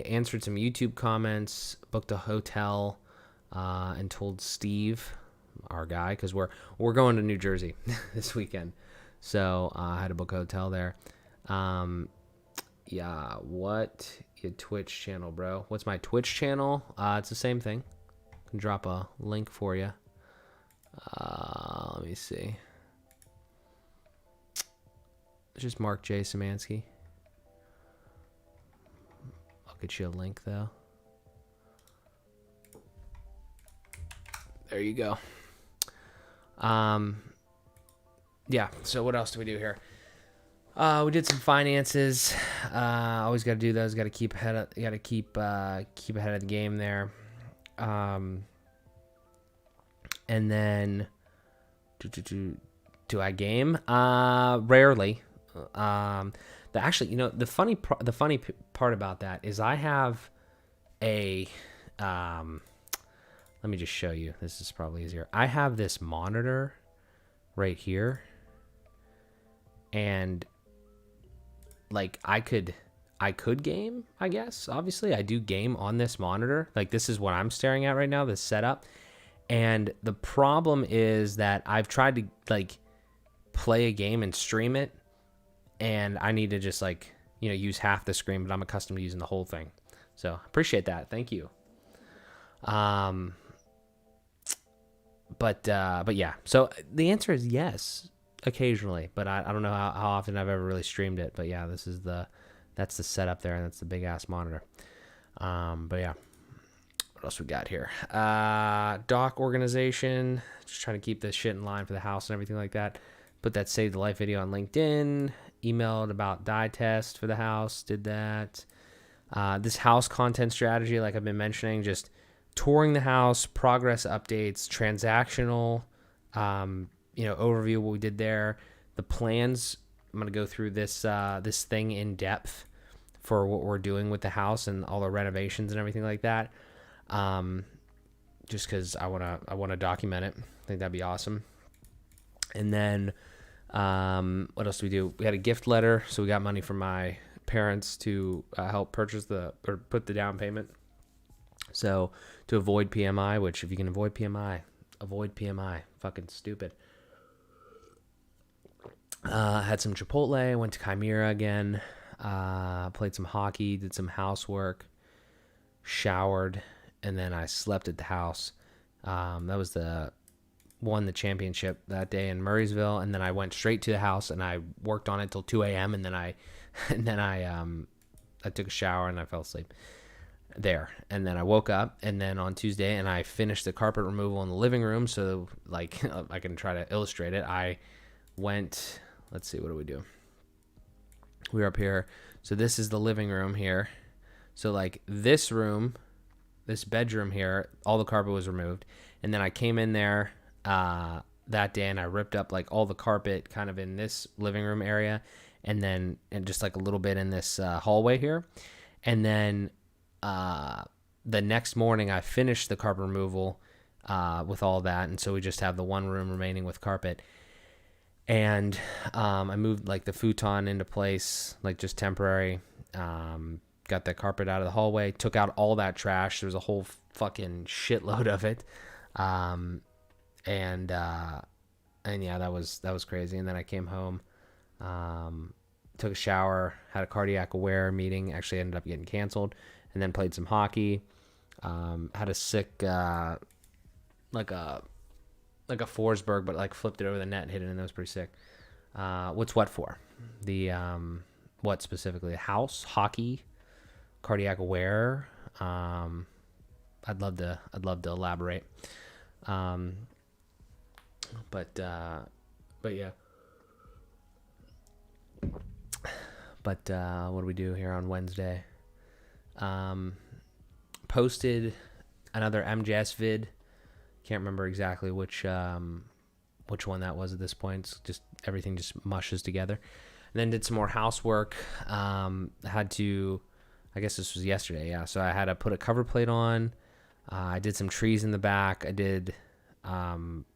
answered some YouTube comments, booked a hotel, and told Steve, our guy, because we're going to New Jersey this weekend. So I had to book a hotel there. Yeah, what your Twitch channel, bro? What's my Twitch channel? It's the same thing. I can drop a link for you. Let me see. It's just Mark J. Szymanski. I'll get you a link, though. there you go. Yeah. So what else do we do here? We did some finances. Always got to do those. Got to keep ahead. Got to keep ahead of the game there. And then do I game? Rarely. The funny part about that is I have a let me just show you. This is probably easier. I have this monitor right here, and like I could game, I guess. Obviously, I do game on this monitor. Like this is what I'm staring at right now, this setup. And the problem is that I've tried to like play a game and stream it, and I need to just like, use half the screen, but I'm accustomed to using the whole thing. So appreciate that. Thank you. But yeah, so the answer is yes, occasionally, but I don't know how often I've ever really streamed it. But yeah, that's the setup there, and that's the big ass monitor. But yeah, what else we got here? Doc organization, just trying to keep this shit in line for the house and everything like that. Put that save the life video on LinkedIn, emailed about dye test for the house, did that. This house content strategy, like I've been mentioning, just touring the house, progress updates, transactional, overview of what we did there. The plans, I'm going to go through this thing in depth for what we're doing with the house and all the renovations and everything like that. Just because I want to document it. I think that'd be awesome. And then what else do we do? We had a gift letter, so we got money from my parents to help purchase put the down payment. So to avoid PMI, which if you can avoid PMI. Fucking stupid. Had some Chipotle, went to Chimera again, played some hockey, did some housework, showered, and then I slept at the house. That was won the championship that day in Murraysville, and then I went straight to the house and I worked on it till 2 a.m. and then I took a shower and I fell asleep there. And then I woke up, and then on Tuesday, and I finished the carpet removal in the living room. So like I can try to illustrate it. I went, let's see, what do we do? We were up here. So this is the living room here. So like this room, this bedroom here, all the carpet was removed. And then I came in there that day and I ripped up like all the carpet kind of in this living room area, and just like a little bit in this hallway here. And then the next morning I finished the carpet removal with all that, and so we just have the one room remaining with carpet. And I moved like the futon into place, like just temporary. Got the carpet out of the hallway, took out all that trash. There was a whole fucking shitload of it. And yeah, that was crazy. And then I came home, took a shower, had a cardiac aware meeting, actually ended up getting canceled, and then played some hockey. Had a sick, like a Forsberg, but like flipped it over the net and hit it, and that was pretty sick. What's what for? The, what specifically? The house, hockey, cardiac aware. I'd love to elaborate. But yeah. But what do we do here on Wednesday? Posted another MJS vid. Can't remember exactly which one that was at this point. It's just everything just mushes together. And then did some more housework. Had to, I guess this was yesterday, yeah. So I had to put a cover plate on. I did some trees in the back. I did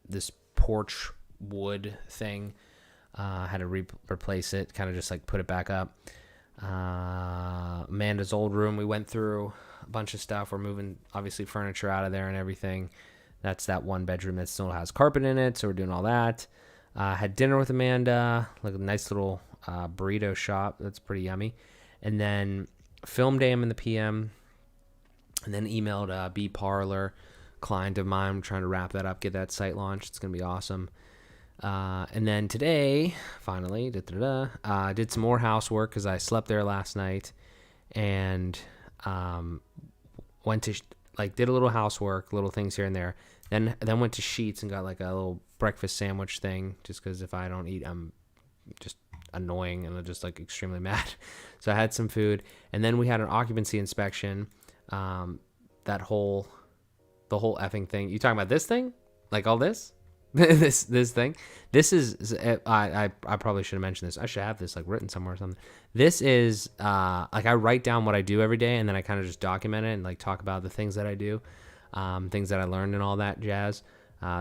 this porch wood thing. Had to replace it, kind of just like put it back up. Amanda's old room, we went through a bunch of stuff. We're moving, obviously, furniture out of there and everything. That's that one bedroom that still has carpet in it, so we're doing all that. Had dinner with Amanda, like a nice little burrito shop. That's pretty yummy. And then filmed AM in the PM, and then emailed B Parlor, client of mine. I'm trying to wrap that up, get that site launched. It's going to be awesome. And then today, finally, did some more housework because I slept there last night, and went to, did a little housework, little things here and there. Then went to Sheets and got like a little breakfast sandwich thing, just because if I don't eat, I'm just annoying and I'm just like extremely mad. So I had some food, and then we had an occupancy inspection. The whole effing thing. You talking about this thing? Like all this? this thing? This is I probably should have mentioned this. I should have this like written somewhere or something. This is like I write down what I do every day, and then I kind of just document it and like talk about the things that I do, things that I learned and all that jazz.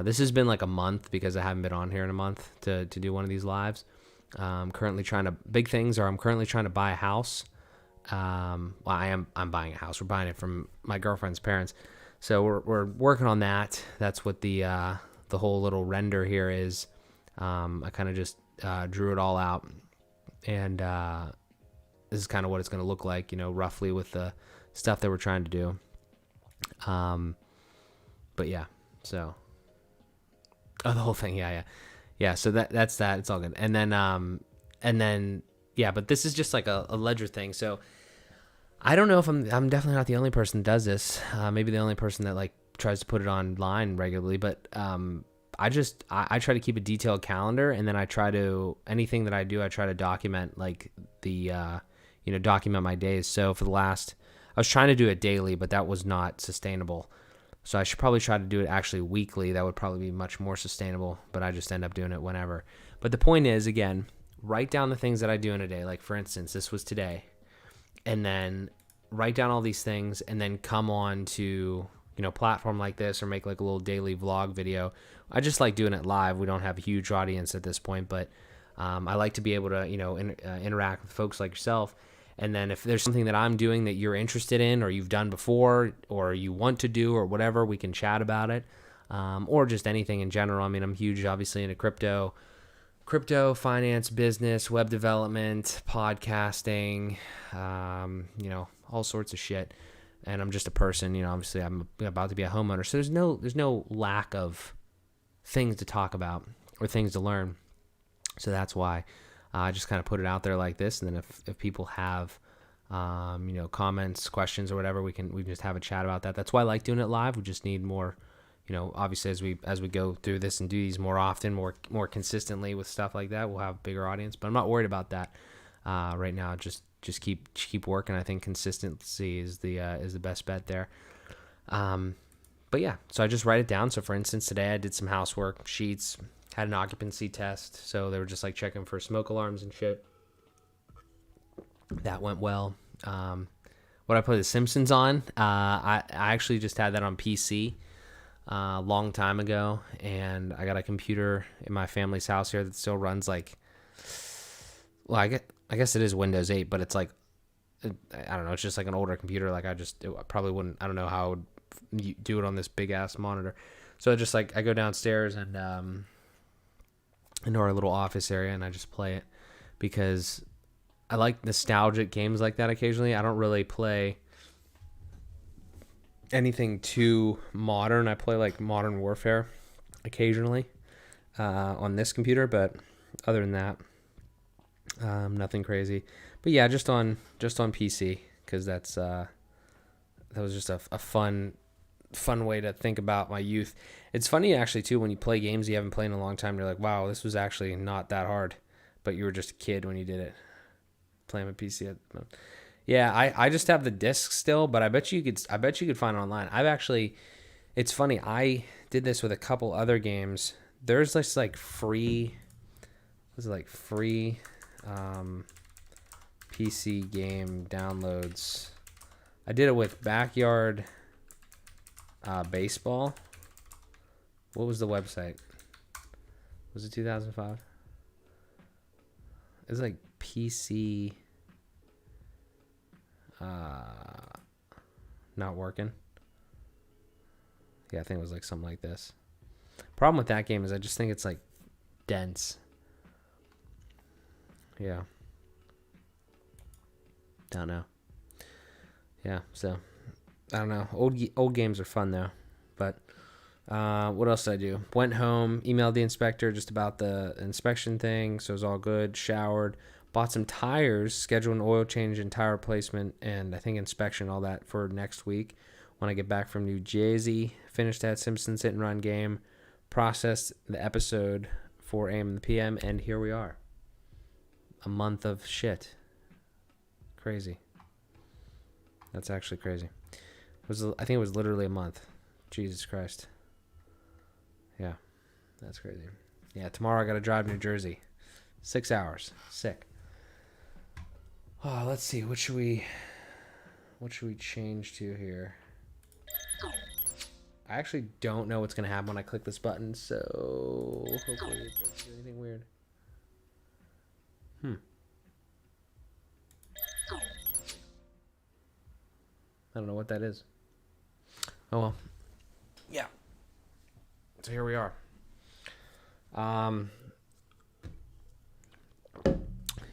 This has been like a month because I haven't been on here in a month to do one of these lives. I'm currently trying to buy a house. Well, I'm buying a house. We're buying it from my girlfriend's parents. So we're working on that. That's what the whole little render here is. I kind of just drew it all out, and this is kind of what it's going to look like, roughly with the stuff that we're trying to do. But yeah, so the whole thing, yeah. So that's that. It's all good. And then yeah. But this is just like a ledger thing. So I don't know if I'm definitely not the only person that does this. Maybe the only person that like tries to put it online regularly. But I try to keep a detailed calendar, and then anything that I do, I try to document like document my days. So I was trying to do it daily, but that was not sustainable. So I should probably try to do it actually weekly. That would probably be much more sustainable, but I just end up doing it whenever. But the point is, again, write down the things that I do in a day. Like, for instance, this was today. And then write down all these things, and then come on to, platform like this, or make like a little daily vlog video. I just like doing it live. We don't have a huge audience at this point, but I like to be able to, interact with folks like yourself. And then if there's something that I'm doing that you're interested in, or you've done before, or you want to do, or whatever, we can chat about it. Or just anything in general. I mean, I'm huge, obviously, into crypto, finance, business, web development, podcasting, all sorts of shit. And I'm just a person, obviously I'm about to be a homeowner. So there's no lack of things to talk about or things to learn. So that's why I just kind of put it out there like this. And then if people have, comments, questions or whatever, we can just have a chat about that. That's why I like doing it live. We just need more, obviously as we go through this and do these more often, more consistently with stuff like that, we'll have a bigger audience. But I'm not worried about that right now. Just keep working. I think consistency is the best bet there. But yeah, so I just write it down. So for instance, today I did some housework, Sheets, had an occupancy test. So they were just like checking for smoke alarms and shit. That went well. What I play The Simpsons on, I actually just had that on PC a long time ago, and I got a computer in my family's house here that still runs like, well, I guess it is Windows 8, but it's like, I don't know, it's just like an older computer. Like I probably wouldn't, I don't know how I would do it on this big ass monitor. So just like I go downstairs and into our little office area, and I just play it because I like nostalgic games like that occasionally. I don't really play anything too modern. I play like Modern Warfare occasionally on this computer, but other than that, nothing crazy. But yeah, just on PC, because that was just a fun way to think about my youth. It's funny actually too, when you play games you haven't played in a long time, you're like, wow, this was actually not that hard, but you were just a kid when you did it. Playing my PC. Yeah, I just have the disc still, but I bet you could find it online. It's funny, I did this with a couple other games. There's this like free PC game downloads. I did it with Backyard Baseball. What was the website? Was it 2005? It's like PC not working. Yeah, I think it was like something like this. Problem with that game is I just think it's like dense. Yeah. Don't know. Yeah, so I don't know. Old games are fun though. But what else did I do? Went home, emailed the inspector just about the inspection thing, so it was all good. Showered, bought some tires, scheduled an oil change and tire replacement, and I think inspection, all that for next week when I get back from New Jersey. finished that Simpsons Hit and Run game, processed the episode 4 a.m. and p.m., and here we are. A month of shit. Crazy. That's actually crazy. I think it was literally a month. Jesus Christ. Yeah, that's crazy. Yeah, tomorrow I got to drive to New Jersey. 6 hours. Sick. Oh, let's see. What should we change to here? I actually don't know what's going to happen when I click this button, so hopefully it doesn't do anything weird. I don't know what that is. Oh well. Yeah. So here we are.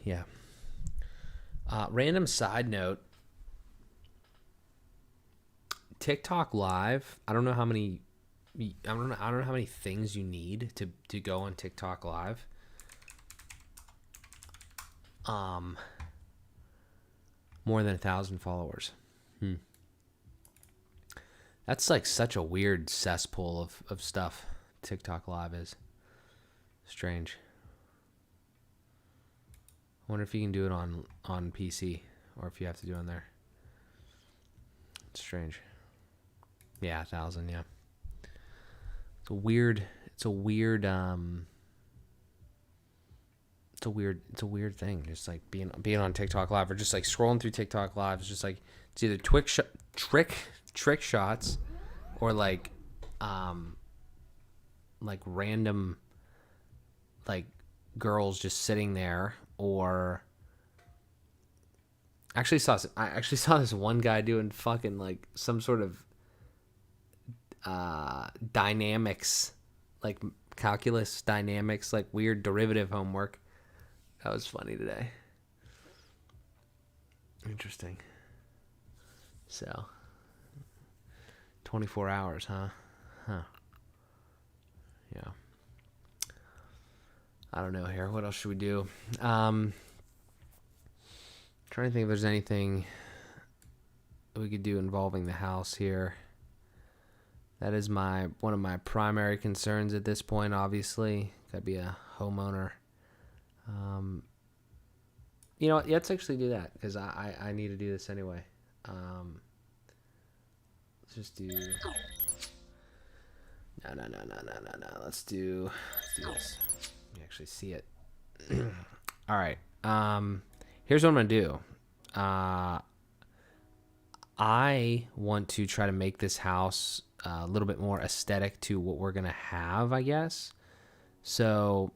Yeah. Random side note. TikTok Live. I don't know how many things you need to go on TikTok Live. More than 1,000 followers. That's like such a weird cesspool of stuff. TikTok Live is strange. I wonder if you can do it on PC or if you have to do it on there. It's strange. Yeah, 1,000. Yeah. It's a weird thing. Just like being on TikTok Live or just like scrolling through TikTok Live. It's just like it's either trick shots or like random like girls just sitting there, or I actually saw this one guy doing fucking like some sort of dynamics, like calculus dynamics, like weird derivative homework. That was funny today. Interesting. So 24 hours, huh? Yeah. I don't know here. What else should we do? Trying to think if there's anything we could do involving the house here. That is one of my primary concerns at this point, obviously. Gotta be a homeowner. You know what? Let's actually do that, because I need to do this anyway. Let's just do... No. Let's do this. You actually see it. All right. Here's what I'm going to do. I want to try to make this house a little bit more aesthetic to what we're going to have, I guess. So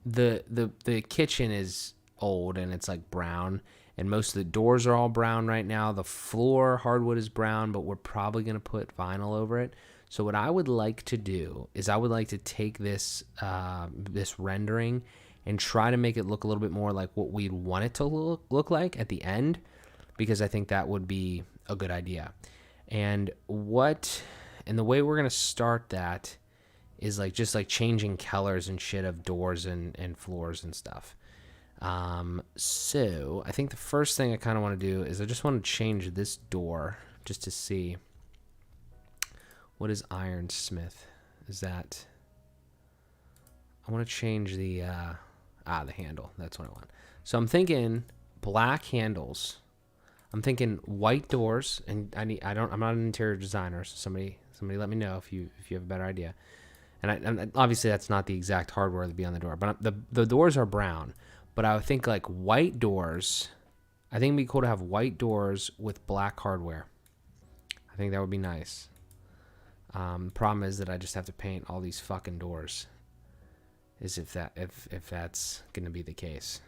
the kitchen is old and it's like brown, and most of the doors are all brown right now. The floor hardwood is brown, but we're probably going to put vinyl over it. So what I would like to do is I would like to take this this rendering and try to make it look a little bit more like what we'd want it to look like at the end, because I think that would be a good idea. And the way we're going to start that is like just like changing colors and shit of doors and floors and stuff. So I think the first thing I kind of want to do is I just want to change this door just to see. What is ironsmith? Is that... I want to change the handle. That's what I want. So I'm thinking black handles. I'm thinking white doors, and I'm not an interior designer, so somebody let me know if you have a better idea. And obviously that's not the exact hardware to be on the door, but the doors are brown. But I would think like white doors. I think it'd be cool to have white doors with black hardware. I think that would be nice. The problem is that I just have to paint all these fucking doors. If that's gonna be the case,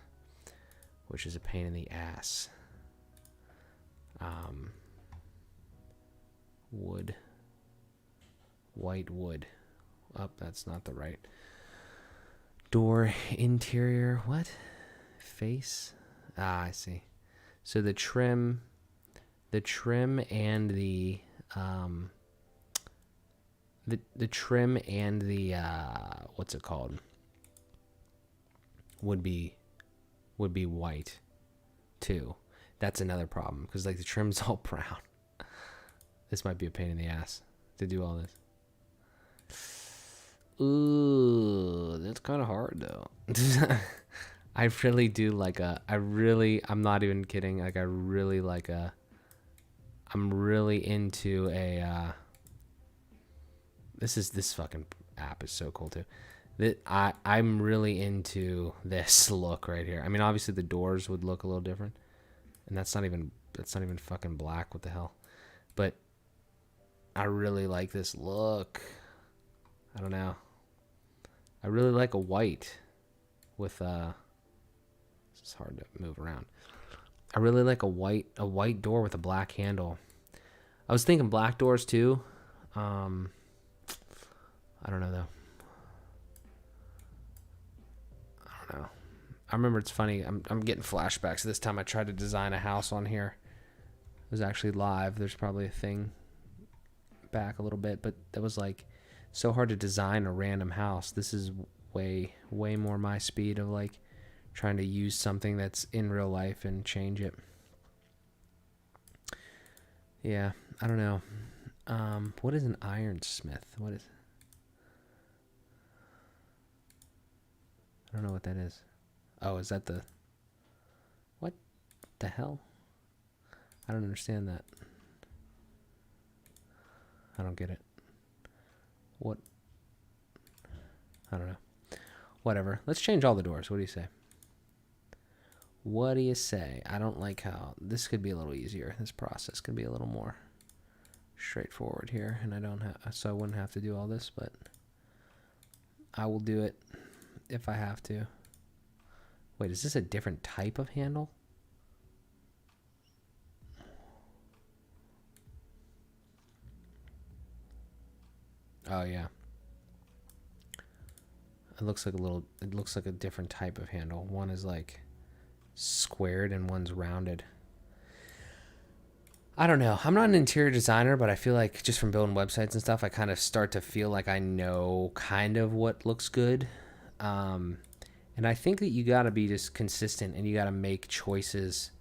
which is a pain in the ass. Wood. White wood. Oh, that's not the right. Door interior. What? Face? I see. So the trim and the trim and the what's it called? Would be white too. That's another problem, because like the trim's all brown. This might be a pain in the ass to do all this. Ooh, that's kind of hard though. I really do like I'm not even kidding. Like I really like I'm really into this fucking app is so cool too. I'm really into this look right here. I mean, obviously the doors would look a little different, and that's not even fucking black. What the hell? But I really like this look. I don't know. I really like a white with it's hard to move around. I really like a white door with a black handle. I was thinking black doors too. I don't know though. I don't know. I remember, it's funny. I'm getting flashbacks. This time I tried to design a house on here. It was actually live. There's probably a thing back a little bit, but that was like so hard to design a random house. This is way more my speed of like trying to use something that's in real life and change it. Yeah, I don't know. What is an ironsmith? What is? I don't know what that is. Oh, is that the? What the hell? I don't understand that. I don't get it. What? I don't know. Whatever. Let's change all the doors. What do you say? What do you say? I don't like how this could be a little easier. This process could be a little more straightforward here, and I don't have, so I wouldn't have to do all this, but I will do it if I have to. Wait, is this a different type of handle? Oh yeah. It looks like a different type of handle. One is like squared and one's rounded. I don't know. I'm not an interior designer, but I feel like just from building websites and stuff, I kind of start to feel like I know kind of what looks good. And I think that you got to be just consistent, and you got to make choices,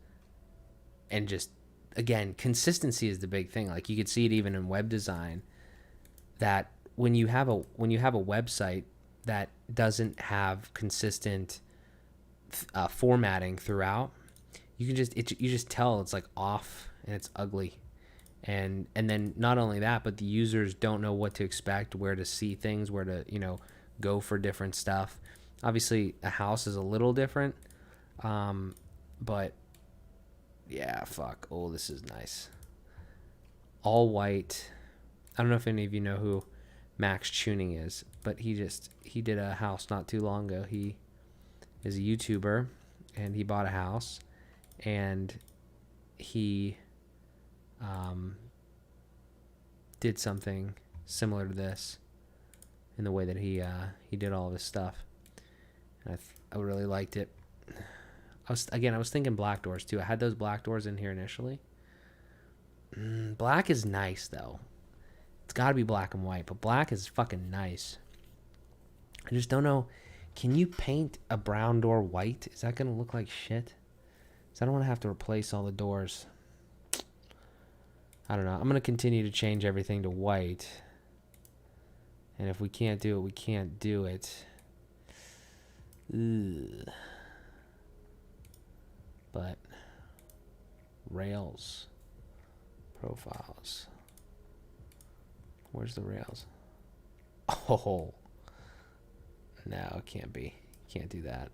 and just, again, consistency is the big thing. Like you could see it even in web design, that when you have a website that doesn't have consistent formatting throughout, you just tell it's like off and it's ugly. And then not only that, but the users don't know what to expect, where to see things, where to, go for different stuff. Obviously a house is a little different, but yeah, fuck. Oh, this is nice. All white. I don't know if any of you know who Max Tuning is, but he did a house not too long ago. He is a YouTuber, and he bought a house, and he did something similar to this in the way that he did all of his stuff. And I really liked it. I was thinking black doors too. I had those black doors in here initially. Black is nice though. It's got to be black and white, but black is fucking nice. I just don't know. Can you paint a brown door white? Is that going to look like shit? So I don't want to have to replace all the doors. I don't know. I'm going to continue to change everything to white. And if we can't do it, we can't do it. Ugh. But rails, profiles. Where's the rails? Oh, no, it can't be. Can't do that.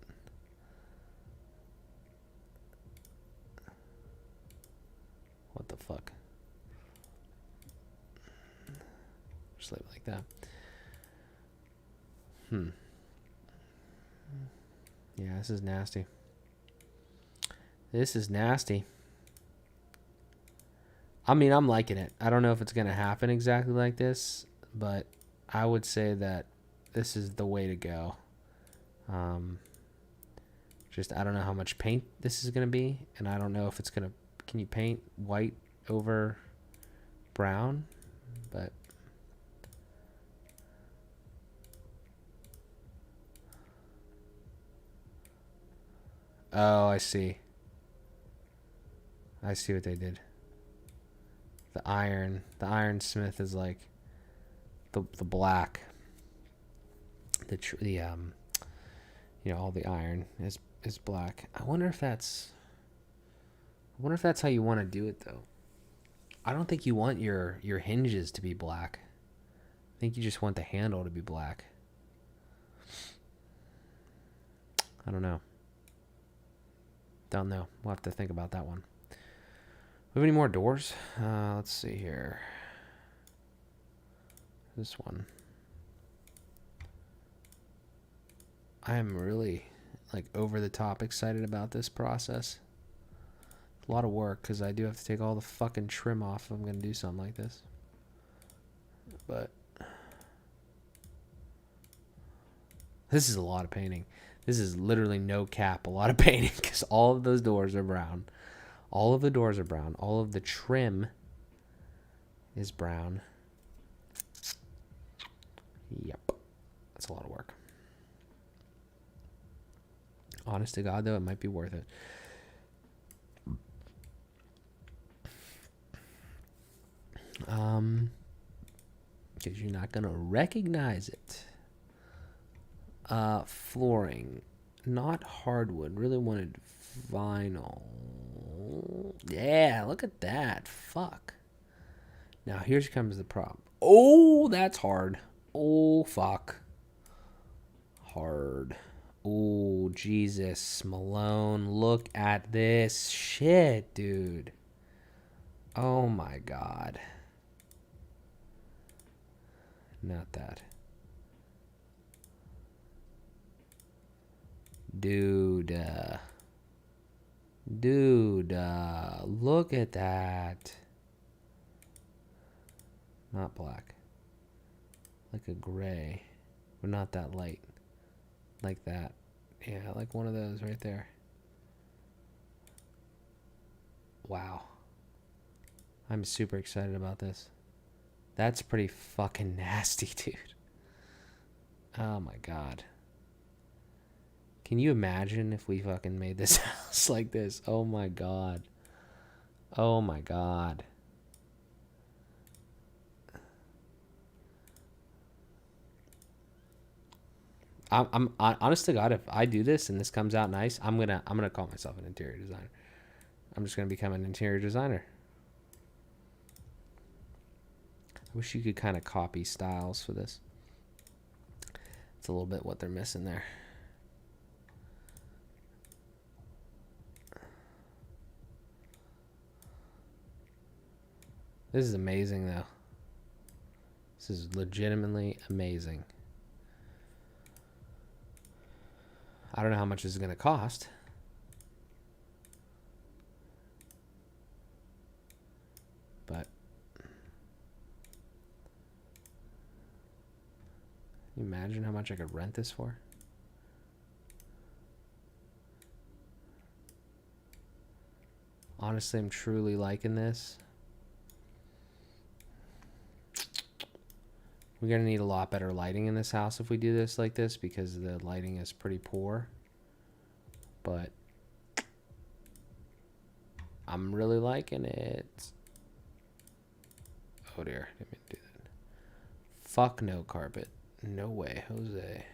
What the fuck? Just leave it like that. Yeah, this is nasty. This is nasty. I mean, I'm liking it. I don't know if it's going to happen exactly like this, but I would say that this is the way to go. Just, I don't know how much paint this is going to be, and I don't know if it's going to... Can you paint white over brown? But... Oh, I see. I see what they did. The ironsmith is like the black. All the iron is black. I wonder if that's how you want to do it though. I don't think you want your hinges to be black. I think you just want the handle to be black. I don't know. Don't know. We'll have to think about that one. We have any more doors? Let's see here. This one. I am really over the top excited about this process. It's a lot of work because I do have to take all the fucking trim off if I'm going to do something like this. But this is a lot of painting. This is literally no cap, a lot of painting because all of those doors are brown. All of the doors are brown. All of the trim is brown. Yep. That's a lot of work. Honest to God, though, it might be worth it. Because you're not going to recognize it. Flooring. Not hardwood. Really wanted vinyl. Yeah, look at that. Fuck. Now, here comes the problem. Oh, that's hard. Oh, fuck. Hard. Oh, Jesus. Malone, look at this shit, dude. Oh, my God. Not that. Dude. Look at that. Not black. Like a gray. But not that light. Like that. Yeah, like one of those right there. Wow. I'm super excited about this. That's pretty fucking nasty, dude. Oh my God. Can you imagine if we fucking made this house like this? Oh my God. Oh my God. I'm honest to God, if I do this and this comes out nice, I'm gonna call myself an interior designer. I'm just gonna become an interior designer. I wish you could kind of copy styles for this. It's a little bit what they're missing there. This is amazing, though. This is legitimately amazing. I don't know how much this is going to cost. But can you imagine how much I could rent this for? Honestly, I'm truly liking this. We're going to need a lot better lighting in this house if we do this like this because the lighting is pretty poor. But I'm really liking it. Oh dear, didn't mean to do that. Fuck no carpet. No way, Jose.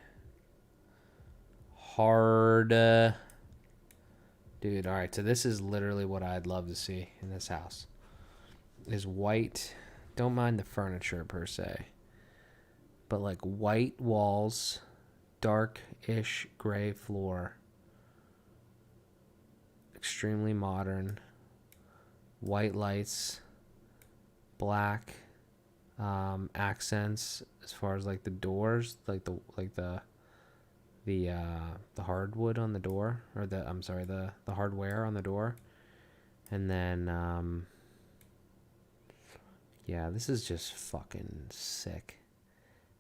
Hard. Dude, alright, so this is literally what I'd love to see in this house. Is white. Don't mind the furniture per se. But like white walls, dark-ish gray floor. Extremely modern. White lights. Black accents as far as like the doors, like the hardwood on the door, or the hardware on the door. And then yeah, this is just fucking sick.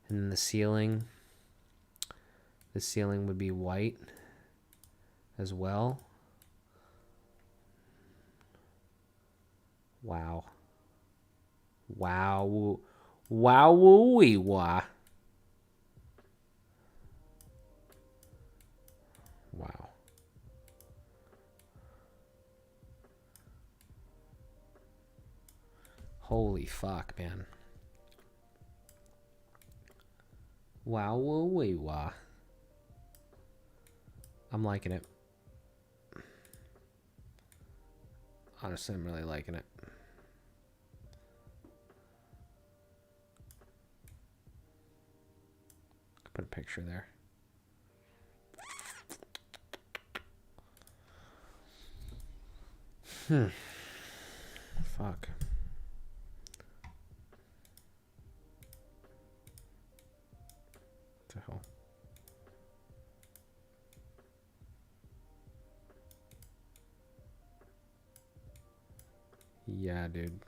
And then the ceiling would be white as well. Wow. Wow. Wow-wee wah. Wow. Holy fuck, man. Wow, whoa, wee, wah. I'm liking it. Honestly, I'm really liking it. Put a picture there. Fuck. What the hell? Yeah, dude.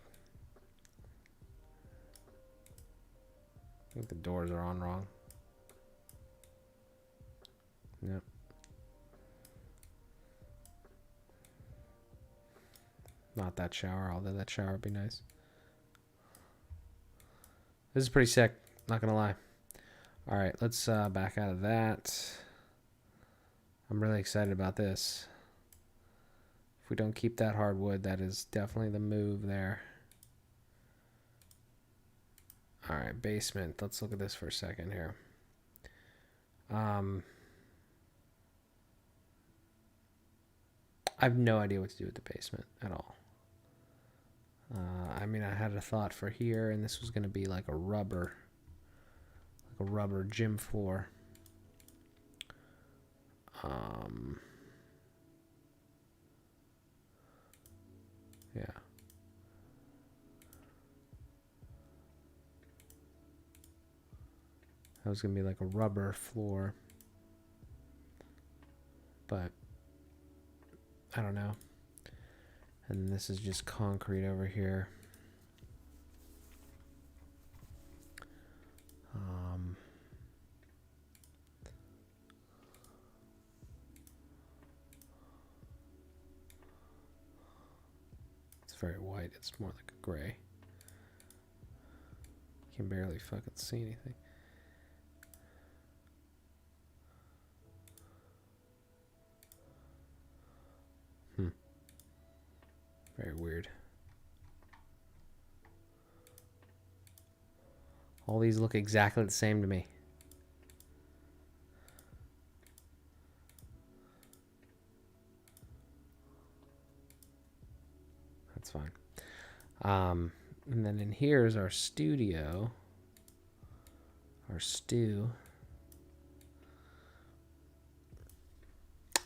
I think the doors are on wrong. Yep. Not that shower, although that shower would be nice. This is pretty sick, not gonna lie. All right, let's back out of that. I'm really excited about this. If we don't keep that hardwood, that is definitely the move there. All right, basement. Let's look at this for a second here. I have no idea what to do with the basement at all. I mean, I had a thought for here, and this was going to be like a rubber gym floor. Yeah. That was going to be like a rubber floor. But I don't know. And this is just concrete over here. It's very white. It's more like a gray. You can barely fucking see anything. Very weird. All these look exactly the same to me. That's fine. And then in here is our studio. Our stew.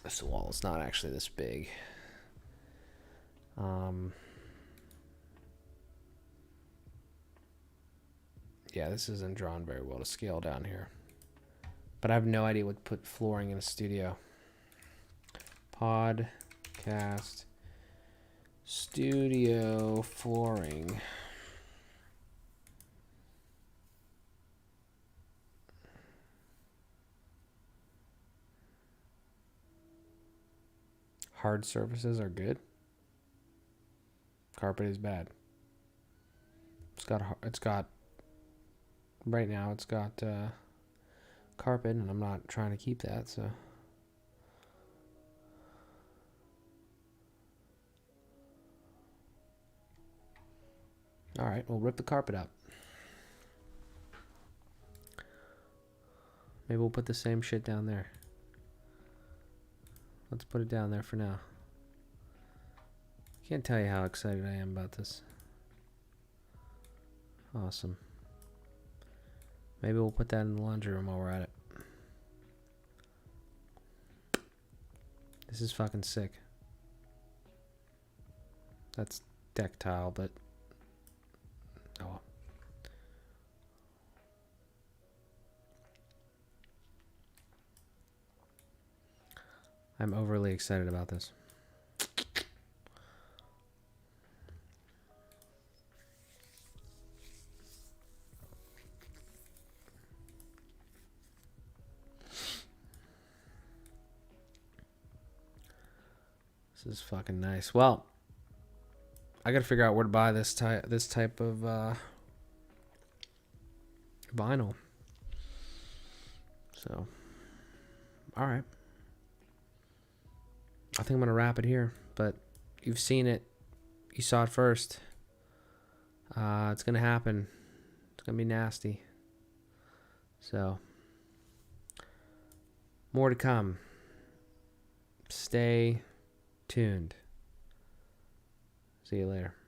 This wall is not actually this big. Yeah, this isn't drawn very well to scale down here. But I have no idea what to put flooring in a studio. Podcast studio flooring. Hard surfaces are good. Carpet is bad. It's got right now it's got carpet, and I'm not trying to keep that, so all right, we'll rip the carpet out. Maybe we'll put the same shit down there. Let's put it down there for now. Can't tell you how excited I am about this. Awesome. Maybe we'll put that in the laundry room while we're at it. This is fucking sick. That's deck tile, but oh well. I'm overly excited about this. This is fucking nice. Well, I gotta figure out where to buy this type of vinyl. So, all right. I think I'm gonna wrap it here. But you've seen it. You saw it first. It's going to happen. It's going to be nasty. So, more to come. Stay tuned. See you later.